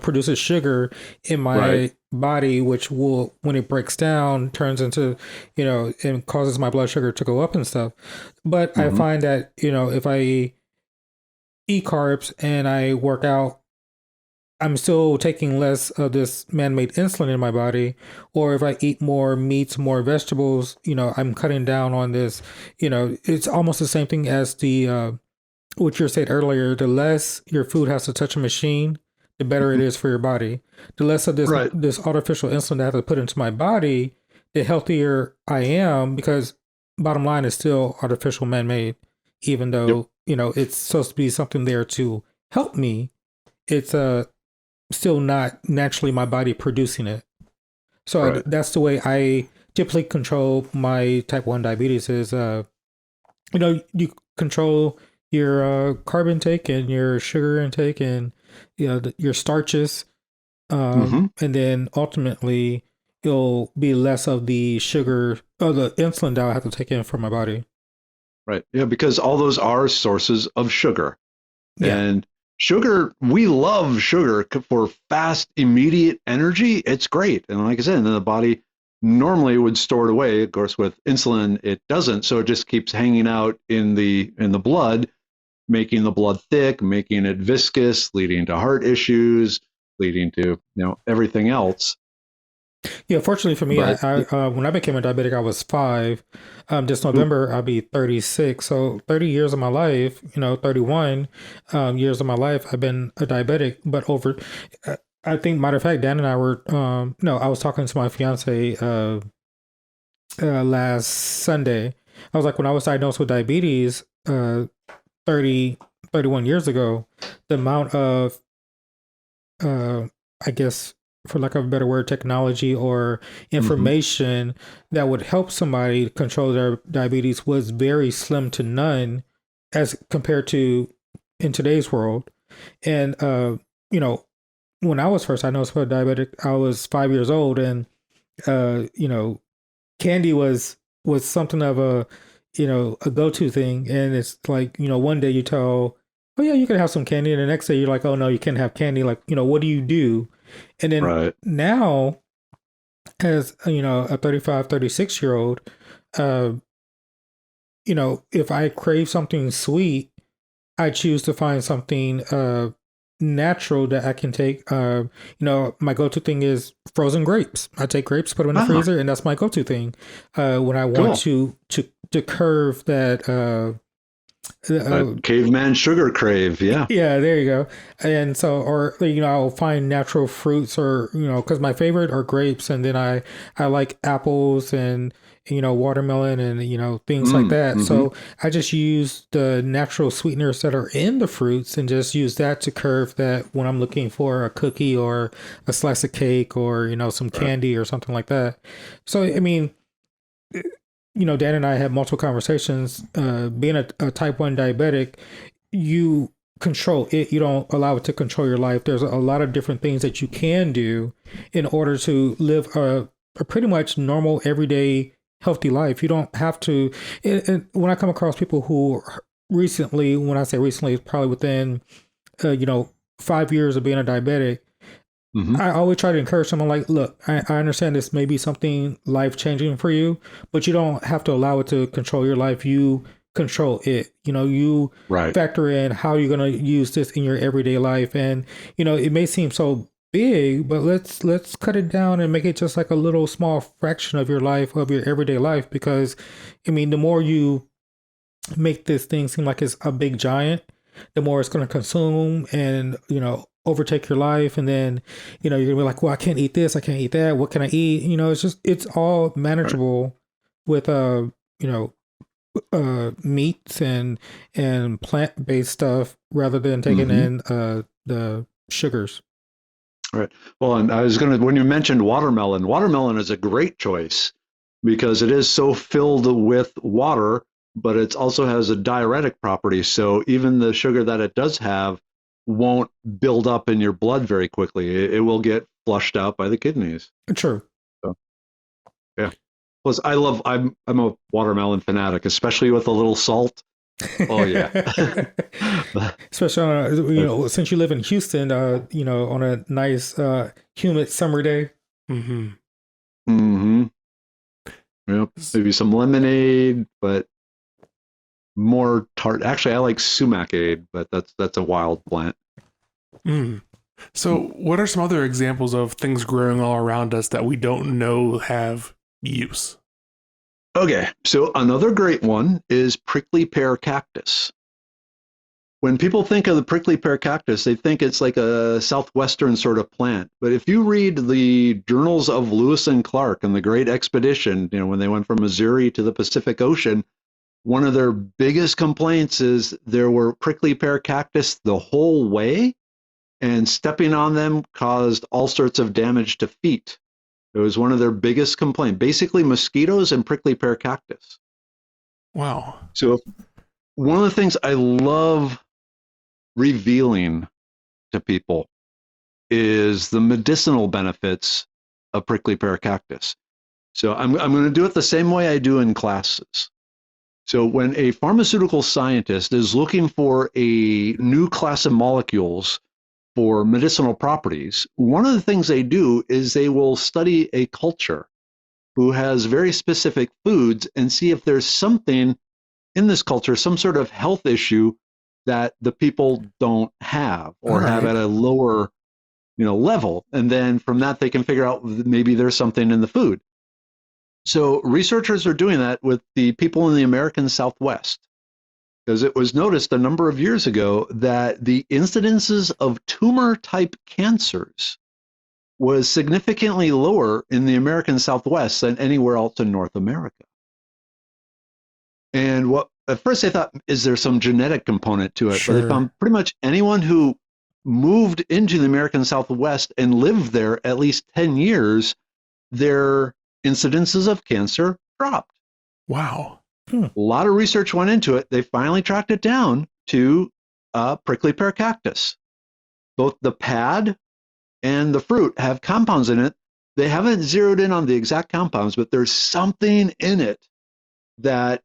[SPEAKER 2] produces sugar in my body, which will, when it breaks down, turns into, and causes my blood sugar to go up and stuff. But I find that, if I eat carbs and I work out, I'm still taking less of this man-made insulin in my body. Or if I eat more meats, more vegetables, I'm cutting down on this. It's almost the same thing as the what you said earlier. The less your food has to touch a machine, the better it is for your body. The less of this artificial insulin that I have to put into my body, the healthier I am, because bottom line is still artificial, man-made. Even though it's supposed to be something there to help me, it's still not naturally my body producing it. So that's the way I typically control my type 1 diabetes is, you control your carb intake and your sugar intake, and your starches,
[SPEAKER 3] Hmm.
[SPEAKER 2] and then ultimately it'll be less of the sugar or the insulin that I have to take in from my body.
[SPEAKER 3] Right. Yeah, because all those are sources of sugar.
[SPEAKER 2] Yeah.
[SPEAKER 3] And sugar, we love sugar for fast, immediate energy. It's great. And like I said, then the body normally would store it away. Of course, with insulin, it doesn't. So it just keeps hanging out in the blood, making the blood thick, making it viscous, leading to heart issues, leading to everything else.
[SPEAKER 2] Yeah, fortunately for me,
[SPEAKER 3] But
[SPEAKER 2] when I became a diabetic, I was 5. This
[SPEAKER 3] ooh,
[SPEAKER 2] November, I'll be 36. So 30 years of my life, 31 years of my life, I've been a diabetic. But I think, matter of fact, Dan and I were, no, I was talking to my fiance last Sunday. I was like, when I was diagnosed with diabetes 30, 31 years ago, the amount of I guess, for lack of a better word, technology or
[SPEAKER 3] mhm,
[SPEAKER 2] information that would help somebody control their diabetes was very slim to none as compared to in today's world. And, you know, when I was first diagnosed with diabetic, I was 5 years old, and, you know, candy was something of a go-to thing. And it's like, one day you tell, oh yeah, you can have some candy, and the next day you're like, oh no, you can't have candy. Like, what do you do? And then
[SPEAKER 3] right.
[SPEAKER 2] now, as a 35, 36 year old, uh if I crave something sweet, I choose to find something natural that I can take. My go-to thing is frozen grapes. I take grapes, put them in the
[SPEAKER 3] Ah,
[SPEAKER 2] freezer, and that's my go-to thing when I want
[SPEAKER 3] cool.
[SPEAKER 2] to curve that.
[SPEAKER 3] That caveman sugar crave. Yeah.
[SPEAKER 2] Yeah, there you go. And so, or I'll find natural fruits, or because my favorite are grapes, and then I like apples and watermelon and things like
[SPEAKER 3] Mm,
[SPEAKER 2] that.
[SPEAKER 3] hmm.
[SPEAKER 2] So I just use the natural sweeteners that are in the fruits and just use that to curve that when I'm looking for a cookie or a slice of cake or some
[SPEAKER 3] Right.
[SPEAKER 2] candy or something like that. So I mean, Dan and I had multiple conversations. Being a type 1 diabetic, you control it. You don't allow it to control your life. There's a lot of different things that you can do in order to live a pretty much normal, everyday, healthy life. You don't have to. And when I come across people who recently, when I say recently, it's probably within, 5 years of being a diabetic,
[SPEAKER 3] Hmm.
[SPEAKER 2] I always try to encourage someone like, look, I understand this may be something life changing for you, but you don't have to allow it to control your life. You control it. You
[SPEAKER 3] Right.
[SPEAKER 2] factor in how you're going to use this in your everyday life. And, it may seem so big, but let's cut it down and make it just like a little small fraction of your life, of your everyday life. Because, I mean, the more you make this thing seem like it's a big giant, the more it's going to consume and, overtake your life. And then, you're going to be like, well, I can't eat this. I can't eat that. What can I eat? It's all
[SPEAKER 3] Right.
[SPEAKER 2] manageable with, you know, meats and plant-based stuff rather than taking
[SPEAKER 3] Hmm.
[SPEAKER 2] in, the sugars.
[SPEAKER 3] Right. Well, and I was going to, when you mentioned watermelon, watermelon is a great choice because it is so filled with water, but it also has a diuretic property. So even the sugar that it does have won't build up in your blood very quickly. It will get flushed out by the kidneys.
[SPEAKER 2] True.
[SPEAKER 3] So, yeah. Plus, I'm a watermelon fanatic, especially with a little salt. Oh yeah.
[SPEAKER 2] Especially on since you live in Houston, on a nice humid summer day.
[SPEAKER 1] Mm-hmm.
[SPEAKER 3] Hmm. Yep. Maybe some lemonade, but more tart. Actually, I like sumac-ade, but that's a wild plant.
[SPEAKER 1] Mm. So, what are some other examples of things growing all around us that we don't know have use?
[SPEAKER 3] Okay, so another great one is prickly pear cactus. When people think of the prickly pear cactus, they think it's like a southwestern sort of plant. But if you read the journals of Lewis and Clark and the Great Expedition, when they went from Missouri to the Pacific Ocean, one of their biggest complaints is there were prickly pear cactus the whole way, and stepping on them caused all sorts of damage to feet. It was one of their biggest complaints. Basically, mosquitoes and prickly pear cactus.
[SPEAKER 1] Wow.
[SPEAKER 3] So, one of the things I love revealing to people is the medicinal benefits of prickly pear cactus. So I'm going to do it the same way I do in classes. So when a pharmaceutical scientist is looking for a new class of molecules for medicinal properties, one of the things they do is they will study a culture who has very specific foods and see if there's something in this culture, some sort of health issue that the people don't have or have at a lower, level. And then from that, they can figure out maybe there's something in the food. So researchers are doing that with the people in the American Southwest, because it was noticed a number of years ago that the incidences of tumor-type cancers was significantly lower in the American Southwest than anywhere else in North America. And what at first they thought, is there some genetic component to it?
[SPEAKER 1] Sure.
[SPEAKER 3] But they found pretty much anyone who moved into the American Southwest and lived there at least 10 years, their incidences of cancer dropped.
[SPEAKER 1] Wow.
[SPEAKER 3] A lot of research went into it. They finally tracked it down to prickly pear cactus. Both the pad and the fruit have compounds in it. They haven't zeroed in on the exact compounds, but there's something in it that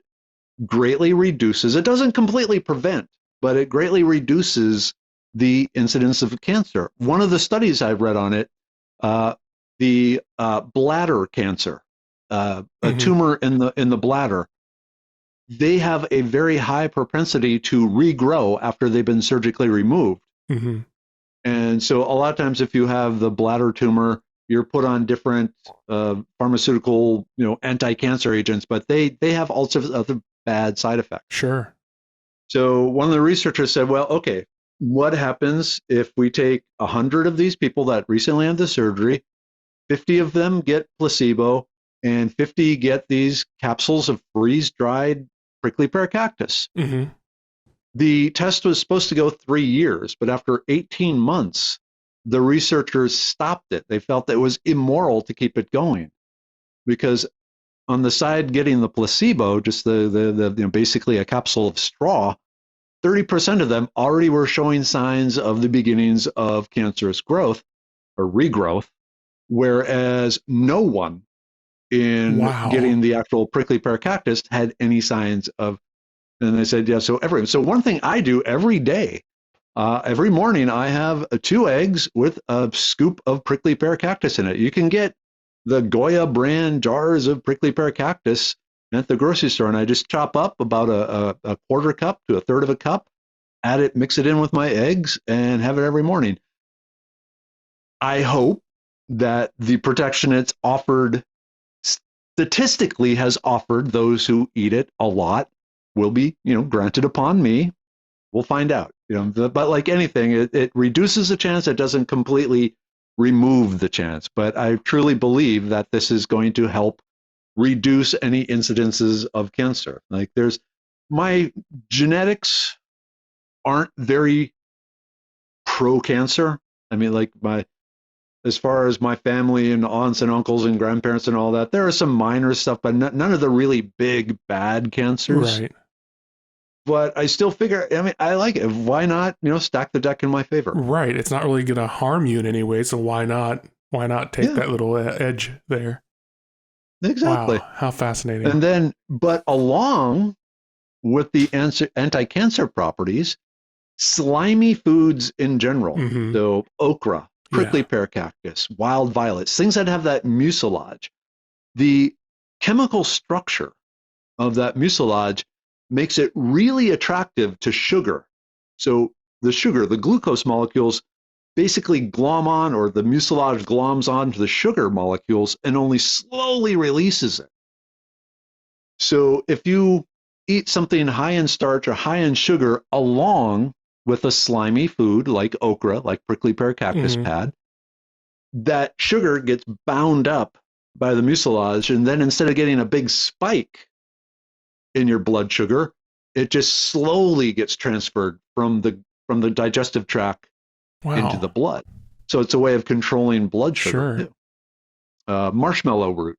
[SPEAKER 3] greatly reduces, it doesn't completely prevent, but it greatly reduces the incidence of cancer. One of the studies I've read on it, the bladder cancer, a tumor in the bladder, they have a very high propensity to regrow after they've been surgically removed. And so a lot of times if you have the bladder tumor, you're put on different pharmaceutical, anti-cancer agents, but they have all sorts of other bad side effects.
[SPEAKER 1] Sure.
[SPEAKER 3] So one of the researchers said, well, okay, what happens if we take 100 of these people that recently had the surgery, 50 of them get placebo, and 50 get these capsules of freeze-dried prickly pear cactus. The test was supposed to go 3 years, but after 18 months, the researchers stopped it. They felt that it was immoral to keep it going because on the side getting the placebo, just the basically a capsule of straw, 30% of them already were showing signs of the beginnings of cancerous growth or regrowth, whereas no one in getting the actual prickly pear cactus had any signs of. And they said, yeah. So one thing I do every day, every morning, I have 2 eggs with a scoop of prickly pear cactus in it. You can get the Goya brand jars of prickly pear cactus at the grocery store, and I just chop up about a quarter cup to a third of a cup, add it, mix it in with my eggs, and have it every morning. I hope that the protection it's offered statistically has offered those who eat it a lot will be, granted upon me. We'll find out. But like anything, it reduces the chance. It doesn't completely remove the chance. But I truly believe that this is going to help reduce any incidences of cancer. Like my genetics aren't very pro-cancer. I mean, like as far as my family and aunts and uncles and grandparents and all that, there are some minor stuff, but none of the really big bad cancers.
[SPEAKER 1] Right.
[SPEAKER 3] But I still figure, I like it. Why not, stack the deck in my favor?
[SPEAKER 1] Right. It's not really going to harm you in any way. So why not take that little edge there?
[SPEAKER 3] Exactly.
[SPEAKER 1] Wow, how fascinating.
[SPEAKER 3] And then, but along with the anti-cancer properties, slimy foods in general. So okra, prickly pear cactus, wild violets, things that have that mucilage. The chemical structure of that mucilage makes it really attractive to sugar. So the glucose molecules basically glom on, or the mucilage gloms onto the sugar molecules and only slowly releases it. So if you eat something high in starch or high in sugar along with a slimy food like okra, like prickly pear cactus pad, that sugar gets bound up by the mucilage, and then instead of getting a big spike in your blood sugar, it just slowly gets transferred from the digestive tract into the blood. So it's a way of controlling blood sugar too. Marshmallow root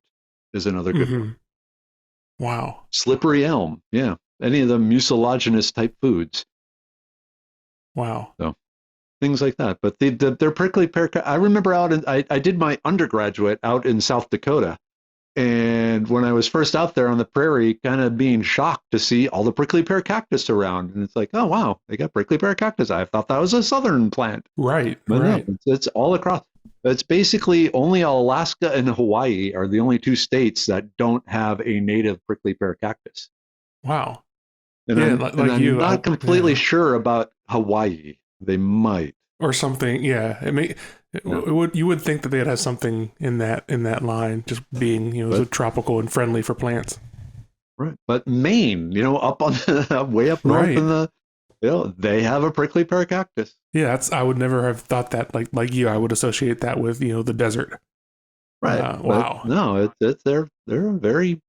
[SPEAKER 3] is another good one.
[SPEAKER 1] Wow.
[SPEAKER 3] Slippery elm, yeah. Any of the mucilaginous type foods.
[SPEAKER 1] Wow.
[SPEAKER 3] So, things like that. But their prickly pear, I remember I did my undergraduate out in South Dakota. And when I was first out there on the prairie, kind of being shocked to see all the prickly pear cactus around. And it's like, oh, wow, they got prickly pear cactus. I thought that was a southern plant.
[SPEAKER 1] Right,
[SPEAKER 3] But
[SPEAKER 1] right.
[SPEAKER 3] no, it's all across. It's basically only Alaska and Hawaii are the only two states that don't have a native prickly pear cactus.
[SPEAKER 1] Wow.
[SPEAKER 3] And
[SPEAKER 1] Yeah,
[SPEAKER 3] I'm
[SPEAKER 1] you,
[SPEAKER 3] not completely sure about Hawaii. They might.
[SPEAKER 1] or something. Yeah, you would think that they'd have something in that line, just being so tropical and friendly for plants.
[SPEAKER 3] Right, but Maine, up on way up north
[SPEAKER 1] Right.
[SPEAKER 3] in they have a prickly pear cactus.
[SPEAKER 1] Yeah, I would never have thought that. Like you, I would associate that with the desert.
[SPEAKER 3] Right.
[SPEAKER 1] Wow.
[SPEAKER 3] No, they're very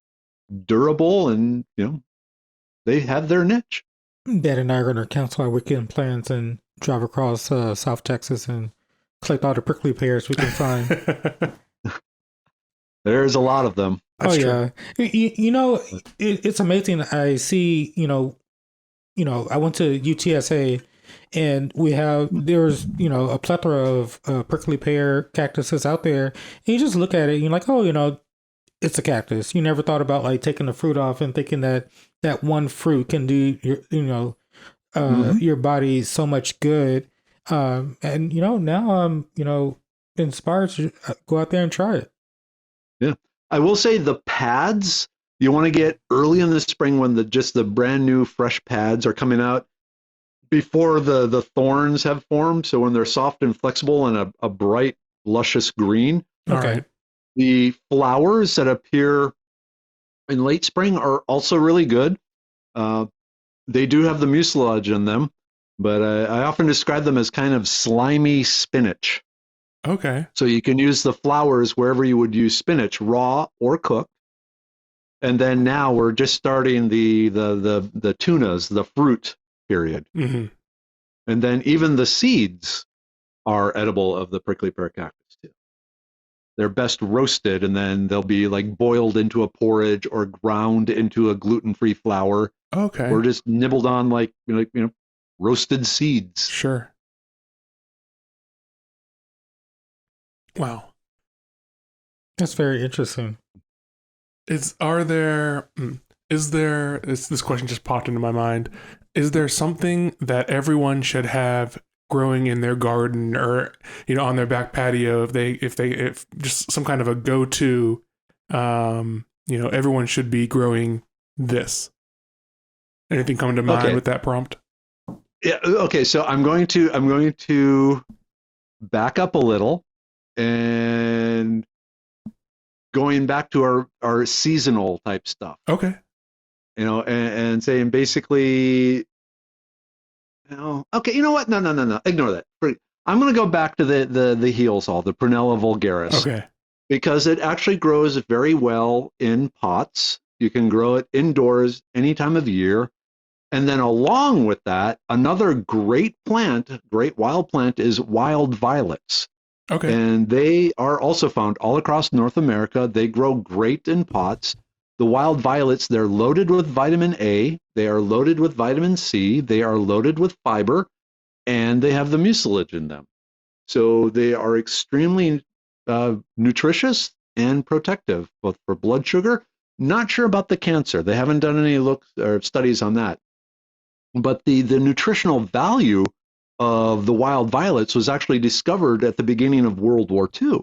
[SPEAKER 3] durable, and they have their niche.
[SPEAKER 2] Dad and I are going to cancel our weekend plans and drive across South Texas and collect all the prickly pears we can find.
[SPEAKER 3] There's a lot of them.
[SPEAKER 1] That's
[SPEAKER 2] true. Yeah, it's amazing. I see. I went to UTSA, and there's a plethora of prickly pear cactuses out there. And you just look at it, and you're like, oh, it's a cactus. You never thought about like taking the fruit off and thinking that one fruit can do your body so much good. And now I'm inspired to go out there and try it.
[SPEAKER 3] Yeah, I will say the pads you want to get early in the spring when the brand new fresh pads are coming out before the thorns have formed. So when they're soft and flexible and a bright, luscious green.
[SPEAKER 1] Okay.
[SPEAKER 3] The flowers that appear in late spring are also really good. They do have the mucilage in them, but I often describe them as kind of slimy spinach.
[SPEAKER 1] Okay.
[SPEAKER 3] So you can use the flowers wherever you would use spinach, raw or cooked. And then now we're just starting the tunas, the fruit period.
[SPEAKER 1] Mm-hmm.
[SPEAKER 3] And then even the seeds are edible of the prickly pear cactus too. They're best roasted, and then they'll be like boiled into a porridge or ground into a gluten-free flour.
[SPEAKER 1] Okay.
[SPEAKER 3] Or just nibbled on like roasted seeds.
[SPEAKER 1] Sure. Wow.
[SPEAKER 2] That's very interesting.
[SPEAKER 1] This question just popped into my mind. Is there something that everyone should have growing in their garden or on their back patio if just some kind of a go-to everyone should be growing this? Anything coming to mind with that prompt?
[SPEAKER 3] Yeah, okay, so I'm going to back up a little and going back to our seasonal type stuff.
[SPEAKER 1] Okay.
[SPEAKER 3] And saying basically, okay, you know what? No, ignore that. I'm going to go back to the heelsall, the Prunella vulgaris.
[SPEAKER 1] Okay.
[SPEAKER 3] Because it actually grows very well in pots. You can grow it indoors any time of year. And then along with that, another great wild plant is wild violets.
[SPEAKER 1] Okay.
[SPEAKER 3] And they are also found all across North America. They grow great in pots. The wild violets, they're loaded with vitamin A, they are loaded with vitamin C, they are loaded with fiber, and they have the mucilage in them. So they are extremely nutritious and protective, both for blood sugar. Not sure about the cancer. They haven't done any looks or studies on that. But the nutritional value of the wild violets was actually discovered at the beginning of World War II.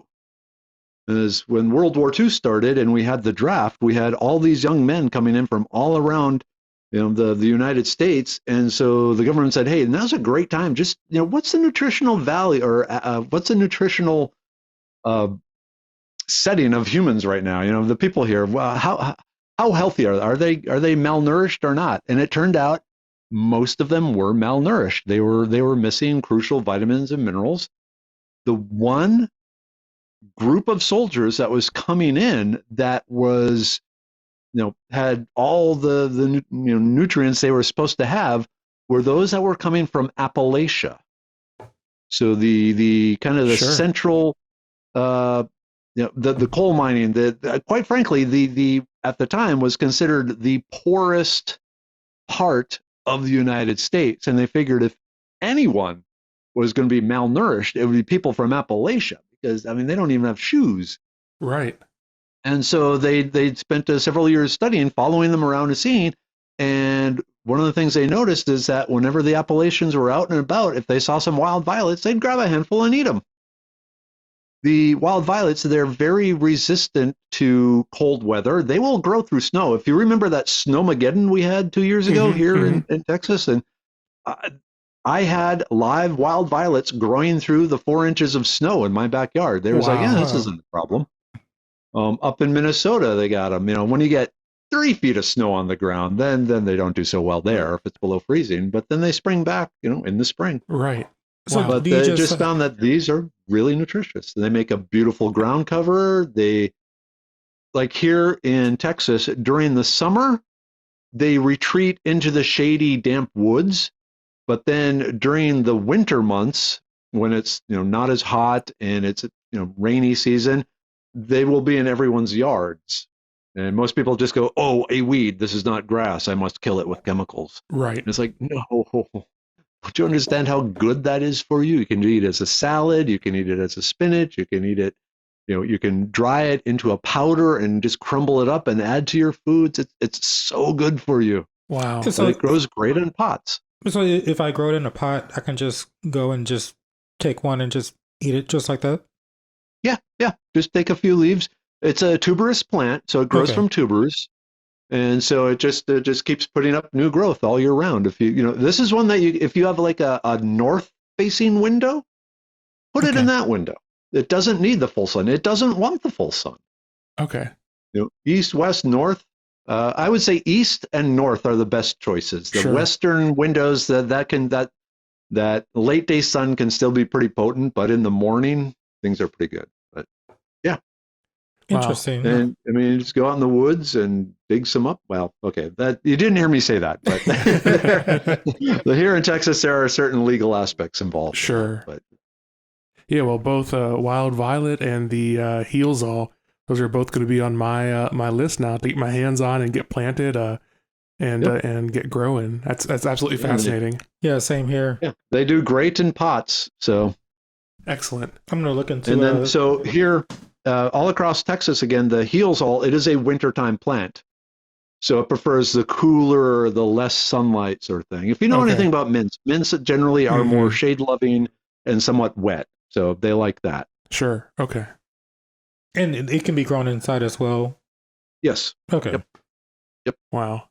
[SPEAKER 3] As when World War II started and we had the draft, we had all these young men coming in from all around the United States. And so the government said, hey, now's a great time. Just, what's the nutritional value or what's the nutritional setting of humans right now? The people here, well, how healthy are they? Are they malnourished or not? And it turned out most of them were malnourished. They were missing crucial vitamins and minerals. The one group of soldiers that was coming in that was, had all the nutrients they were supposed to have were those that were coming from Appalachia. So the kind of the
[SPEAKER 1] Sure.
[SPEAKER 3] central, the coal mining that quite frankly the at the time was considered the poorest part of the United States, and they figured if anyone was going to be malnourished, it would be people from Appalachia, because I mean they don't even have shoes.
[SPEAKER 1] Right.
[SPEAKER 3] And so they spent several years studying, following them around and seeing. And one of the things they noticed is that whenever the Appalachians were out and about, if they saw some wild violets, they'd grab a handful and eat them. The wild violets, they're very resistant to cold weather. They will grow through snow. If you remember that Snowmageddon we had 2 years ago here in Texas, and I had live wild violets growing through the 4 inches of snow in my backyard. They was like, yeah, this isn't a problem. Up in Minnesota, they got them. You know, when you get 3 feet of snow on the ground, then they don't do so well there if it's below freezing. But then they spring back, you know, in the spring.
[SPEAKER 1] Right.
[SPEAKER 2] So
[SPEAKER 1] Wow.
[SPEAKER 3] But they just found that these are really nutritious. They make a beautiful ground cover. They, like here in Texas, during the summer, they retreat into the shady, damp woods. But then during the winter months, when it's, you know, not as hot and it's, you know, rainy season, they will be in everyone's yards. And most people just go, oh, a weed. This is not grass. I must kill it with chemicals.
[SPEAKER 1] Right.
[SPEAKER 3] And it's like, no. Do you understand how good that is for you? You can eat it as a salad. You can eat it as a spinach. You can eat it, you know, you can dry it into a powder and just crumble it up and add to your foods. It's so good for you.
[SPEAKER 1] Wow.
[SPEAKER 3] So it grows great in pots.
[SPEAKER 2] So if I grow it in a pot, I can just go and just take one and just eat it just like that?
[SPEAKER 3] Yeah. Just take a few leaves. It's a tuberous plant, so it grows from tubers. And so it just keeps putting up new growth all year round. If you know, this is one that if you have like a north facing window, put it in that window. It doesn't need the full sun. It doesn't want the full sun.
[SPEAKER 1] Okay.
[SPEAKER 3] You know, east, west, north. I would say east and north are the best choices. The western windows that late day sun can still be pretty potent, but in the morning things are pretty good. But yeah.
[SPEAKER 2] Interesting.
[SPEAKER 3] And I mean, just go out in the woods and dig some up. Well, okay, that you didn't hear me say that, but here in Texas, there are certain legal aspects involved.
[SPEAKER 1] Sure.
[SPEAKER 3] But
[SPEAKER 1] yeah, well, both wild violet and the healsall, those are both going to be on my my list now to get my hands on and get planted and get growing. That's absolutely fascinating.
[SPEAKER 2] Yeah, same here.
[SPEAKER 3] Yeah, they do great in pots. So
[SPEAKER 1] excellent.
[SPEAKER 2] I'm going to look into.
[SPEAKER 3] And then so here. All across Texas, again, the healsall, it is a wintertime plant. So it prefers the cooler, the less sunlight sort of thing. If you know anything about mints generally are more shade-loving and somewhat wet. So they like that.
[SPEAKER 1] Sure. Okay.
[SPEAKER 2] And it can be grown inside as well?
[SPEAKER 3] Yes.
[SPEAKER 2] Okay.
[SPEAKER 3] Yep.
[SPEAKER 1] Wow.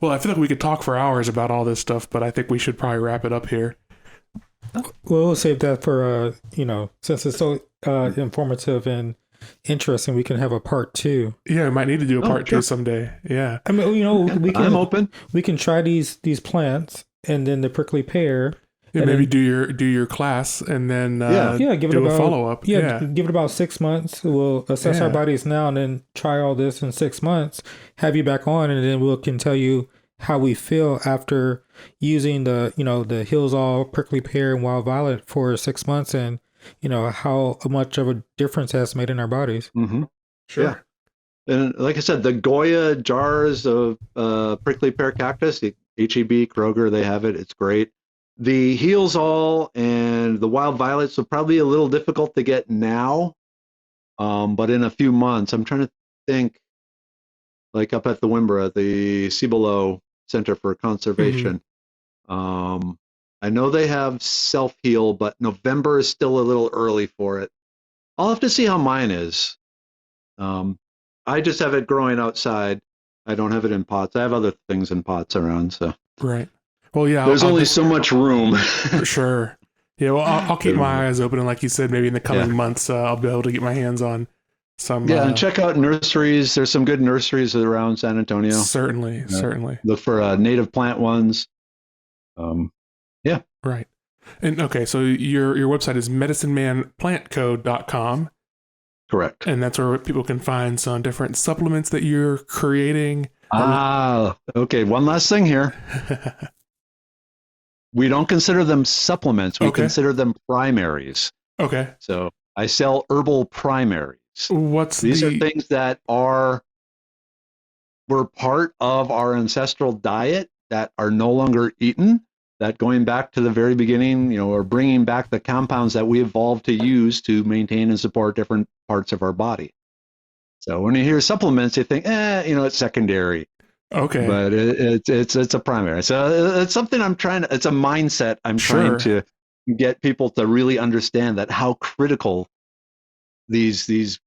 [SPEAKER 1] Well, I feel like we could talk for hours about all this stuff, but I think we should probably wrap it up here.
[SPEAKER 2] Well, we'll save that for, since it's so informative and interesting, we can have a part 2.
[SPEAKER 1] Yeah, we might need to do a part 2 someday. Yeah.
[SPEAKER 2] I mean, we can.
[SPEAKER 3] I'm open.
[SPEAKER 2] We can try these plants and then the prickly pear.
[SPEAKER 1] Yeah, maybe do your class and then
[SPEAKER 2] give
[SPEAKER 1] do
[SPEAKER 2] it about,
[SPEAKER 1] a follow-up.
[SPEAKER 2] Yeah, give it about 6 months. We'll assess our bodies now and then try all this in 6 months, have you back on, and then we can tell you how we feel after using the healsall, prickly pear, and wild violet for 6 months, and how much of a difference it has made in our bodies.
[SPEAKER 3] Mm-hmm.
[SPEAKER 1] Sure.
[SPEAKER 3] Yeah. And like I said, the Goya jars of prickly pear cactus, the HEB, Kroger, they have it. It's great. The healsall and the wild violets are probably a little difficult to get now, but in a few months, I'm trying to think, like up at the Wimbra, the Cibolo Center for Conservation. I know they have self-heal, but November is still a little early for it. I'll have to see how mine is. I just have it growing outside. I don't have it in pots. I have other things in pots around, so.
[SPEAKER 1] Right. Well, yeah.
[SPEAKER 3] There's only so much room.
[SPEAKER 1] Sure. Yeah, well, I'll keep my eyes open, and like you said, maybe in the coming months, I'll be able to get my hands on some.
[SPEAKER 3] Yeah, and check out nurseries. There's some good nurseries around San Antonio.
[SPEAKER 1] Certainly.
[SPEAKER 3] Look for native plant ones. Yeah.
[SPEAKER 1] Right. And okay, so your website is medicinemanplantco.com.
[SPEAKER 3] Correct.
[SPEAKER 1] And that's where people can find some different supplements that you're creating.
[SPEAKER 3] Okay. One last thing here. We don't consider them supplements. We consider them primaries.
[SPEAKER 1] Okay.
[SPEAKER 3] So I sell herbal primaries. These are things that were part of our ancestral diet that are no longer eaten. that going back to the very beginning, or bringing back the compounds that we evolved to use to maintain and support different parts of our body. So when you hear supplements, you think, it's secondary.
[SPEAKER 1] Okay.
[SPEAKER 3] But it's a primary. So it's something it's a mindset I'm trying to get people to really understand, that how critical these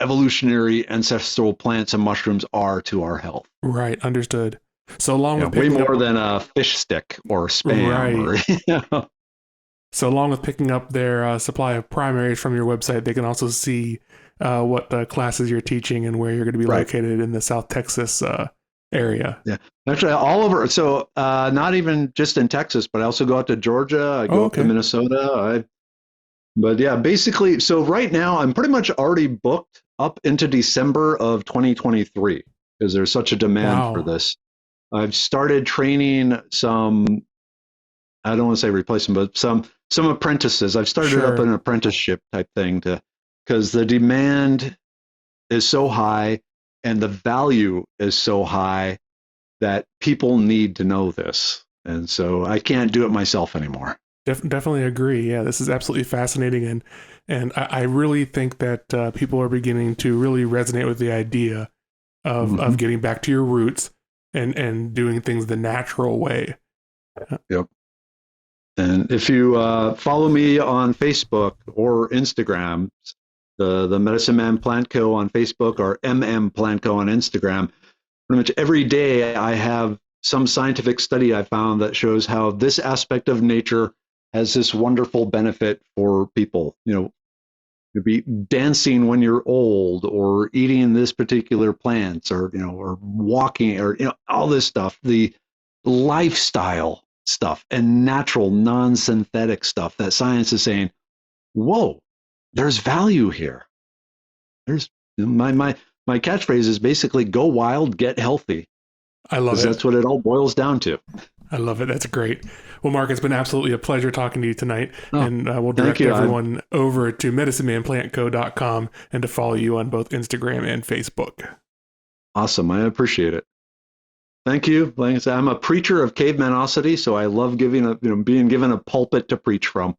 [SPEAKER 3] evolutionary ancestral plants and mushrooms are to our health.
[SPEAKER 1] Right. Understood. So along with
[SPEAKER 3] way more than a fish stick or spam.
[SPEAKER 1] Right. So along with picking up their supply of primaries from your website, they can also see what classes you're teaching and where you're going to be located in the South Texas area.
[SPEAKER 3] Yeah, actually all over. So not even just in Texas, but I also go out to Georgia. I go up to Minnesota. But yeah, basically, so right now I'm pretty much already booked up into December of 2023 because there's such a demand for this. I've started training some, I don't want to say replacement, but some apprentices. I've started up an apprenticeship type thing because the demand is so high and the value is so high that people need to know this. And so I can't do it myself anymore.
[SPEAKER 1] Definitely agree. Yeah, this is absolutely fascinating. And I really think that people are beginning to really resonate with the idea of getting back to your roots and doing things the natural way.
[SPEAKER 3] Yep. And if you follow me on Facebook or Instagram, the Medicine Man Plant Co. on Facebook or Plant Co. on Instagram, pretty much every day I have some scientific study I found that shows how this aspect of nature has this wonderful benefit for people. You'd be dancing when you're old, or eating this particular plants, or or walking, or all this stuff, the lifestyle stuff and natural non-synthetic stuff that science is saying, whoa, there's value here. There's my catchphrase is basically go wild, get healthy.
[SPEAKER 1] I love it.
[SPEAKER 3] That's what it all boils down to.
[SPEAKER 1] I love it. That's great. Well, Mark, it's been absolutely a pleasure talking to you tonight. And we'll direct everyone over to medicinemanplantco.com and to follow you on both Instagram and Facebook.
[SPEAKER 3] Awesome. I appreciate it. Thank you. Like I said, I'm a preacher of cavemanosity, so I love being given a pulpit to preach from.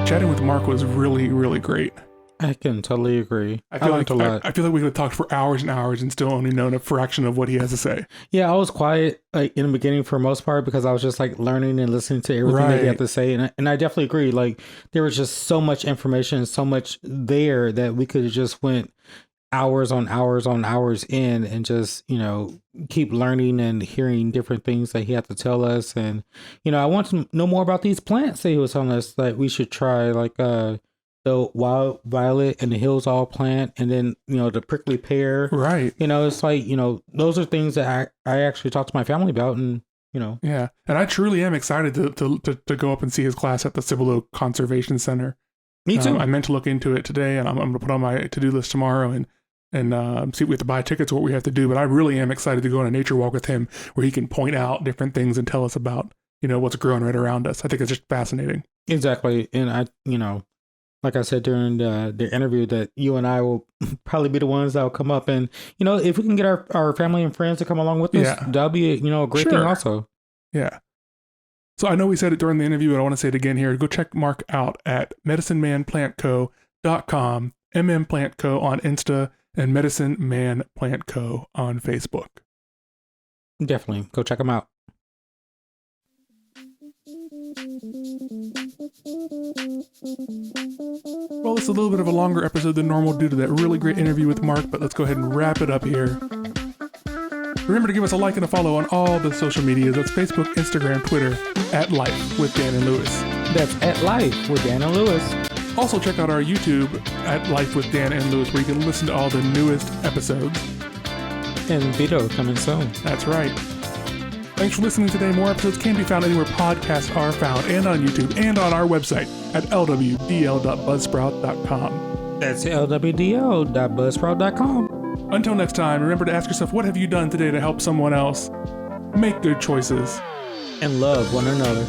[SPEAKER 1] Chatting with Mark was really, really great.
[SPEAKER 2] I can totally agree.
[SPEAKER 1] I feel like we could have talked for hours and hours and still only known a fraction of what he has to say.
[SPEAKER 2] Yeah, I was quiet in the beginning for the most part because I was just learning and listening to everything that he had to say. And I definitely agree. There was just so much information, so much there that we could have just went hours on hours on hours in and just, keep learning and hearing different things that he had to tell us. And, I want to know more about these plants that he was telling us that we should try, the wild violet and the hillsall plant, and then the prickly pear.
[SPEAKER 1] Right.
[SPEAKER 2] It's those are things that I actually talked to my family about, and
[SPEAKER 1] Yeah, and I truly am excited to go up and see his class at the Cibolo Conservation Center.
[SPEAKER 2] Me too.
[SPEAKER 1] I meant to look into it today, and I'm going to put on my to-do list tomorrow and see if we have to buy tickets or what we have to do. But I really am excited to go on a nature walk with him, where he can point out different things and tell us about what's growing right around us. I think it's just fascinating.
[SPEAKER 2] Exactly, and I like I said during the interview, that you and I will probably be the ones that will come up. And, if we can get our family and friends to come along with us, that'll be, a great thing also.
[SPEAKER 1] Yeah. So I know we said it during the interview, but I want to say it again here. Go check Mark out at medicinemanplantco.com, Plant Co. on Insta, and Medicine Man Plant Co. on Facebook.
[SPEAKER 2] Definitely. Go check them out.
[SPEAKER 1] Well, it's a little bit of a longer episode than normal due to that really great interview with Mark, but let's go ahead and wrap it up here. Remember to give us a like and a follow on all the social medias. That's Facebook, Instagram, Twitter, at Life with Dan and Lewis.
[SPEAKER 2] That's at Life with Dan and Lewis.
[SPEAKER 1] Also check out our YouTube at Life with Dan and Lewis, where you can listen to all the newest episodes.
[SPEAKER 2] And video coming soon.
[SPEAKER 1] That's right. Thanks for listening today. More episodes can be found anywhere podcasts are found, and on YouTube, and on our website at lwdl.buzzsprout.com.
[SPEAKER 2] That's lwdl.buzzsprout.com.
[SPEAKER 1] Until next time, remember to ask yourself, what have you done today to help someone else? Make good choices.
[SPEAKER 2] And love one another.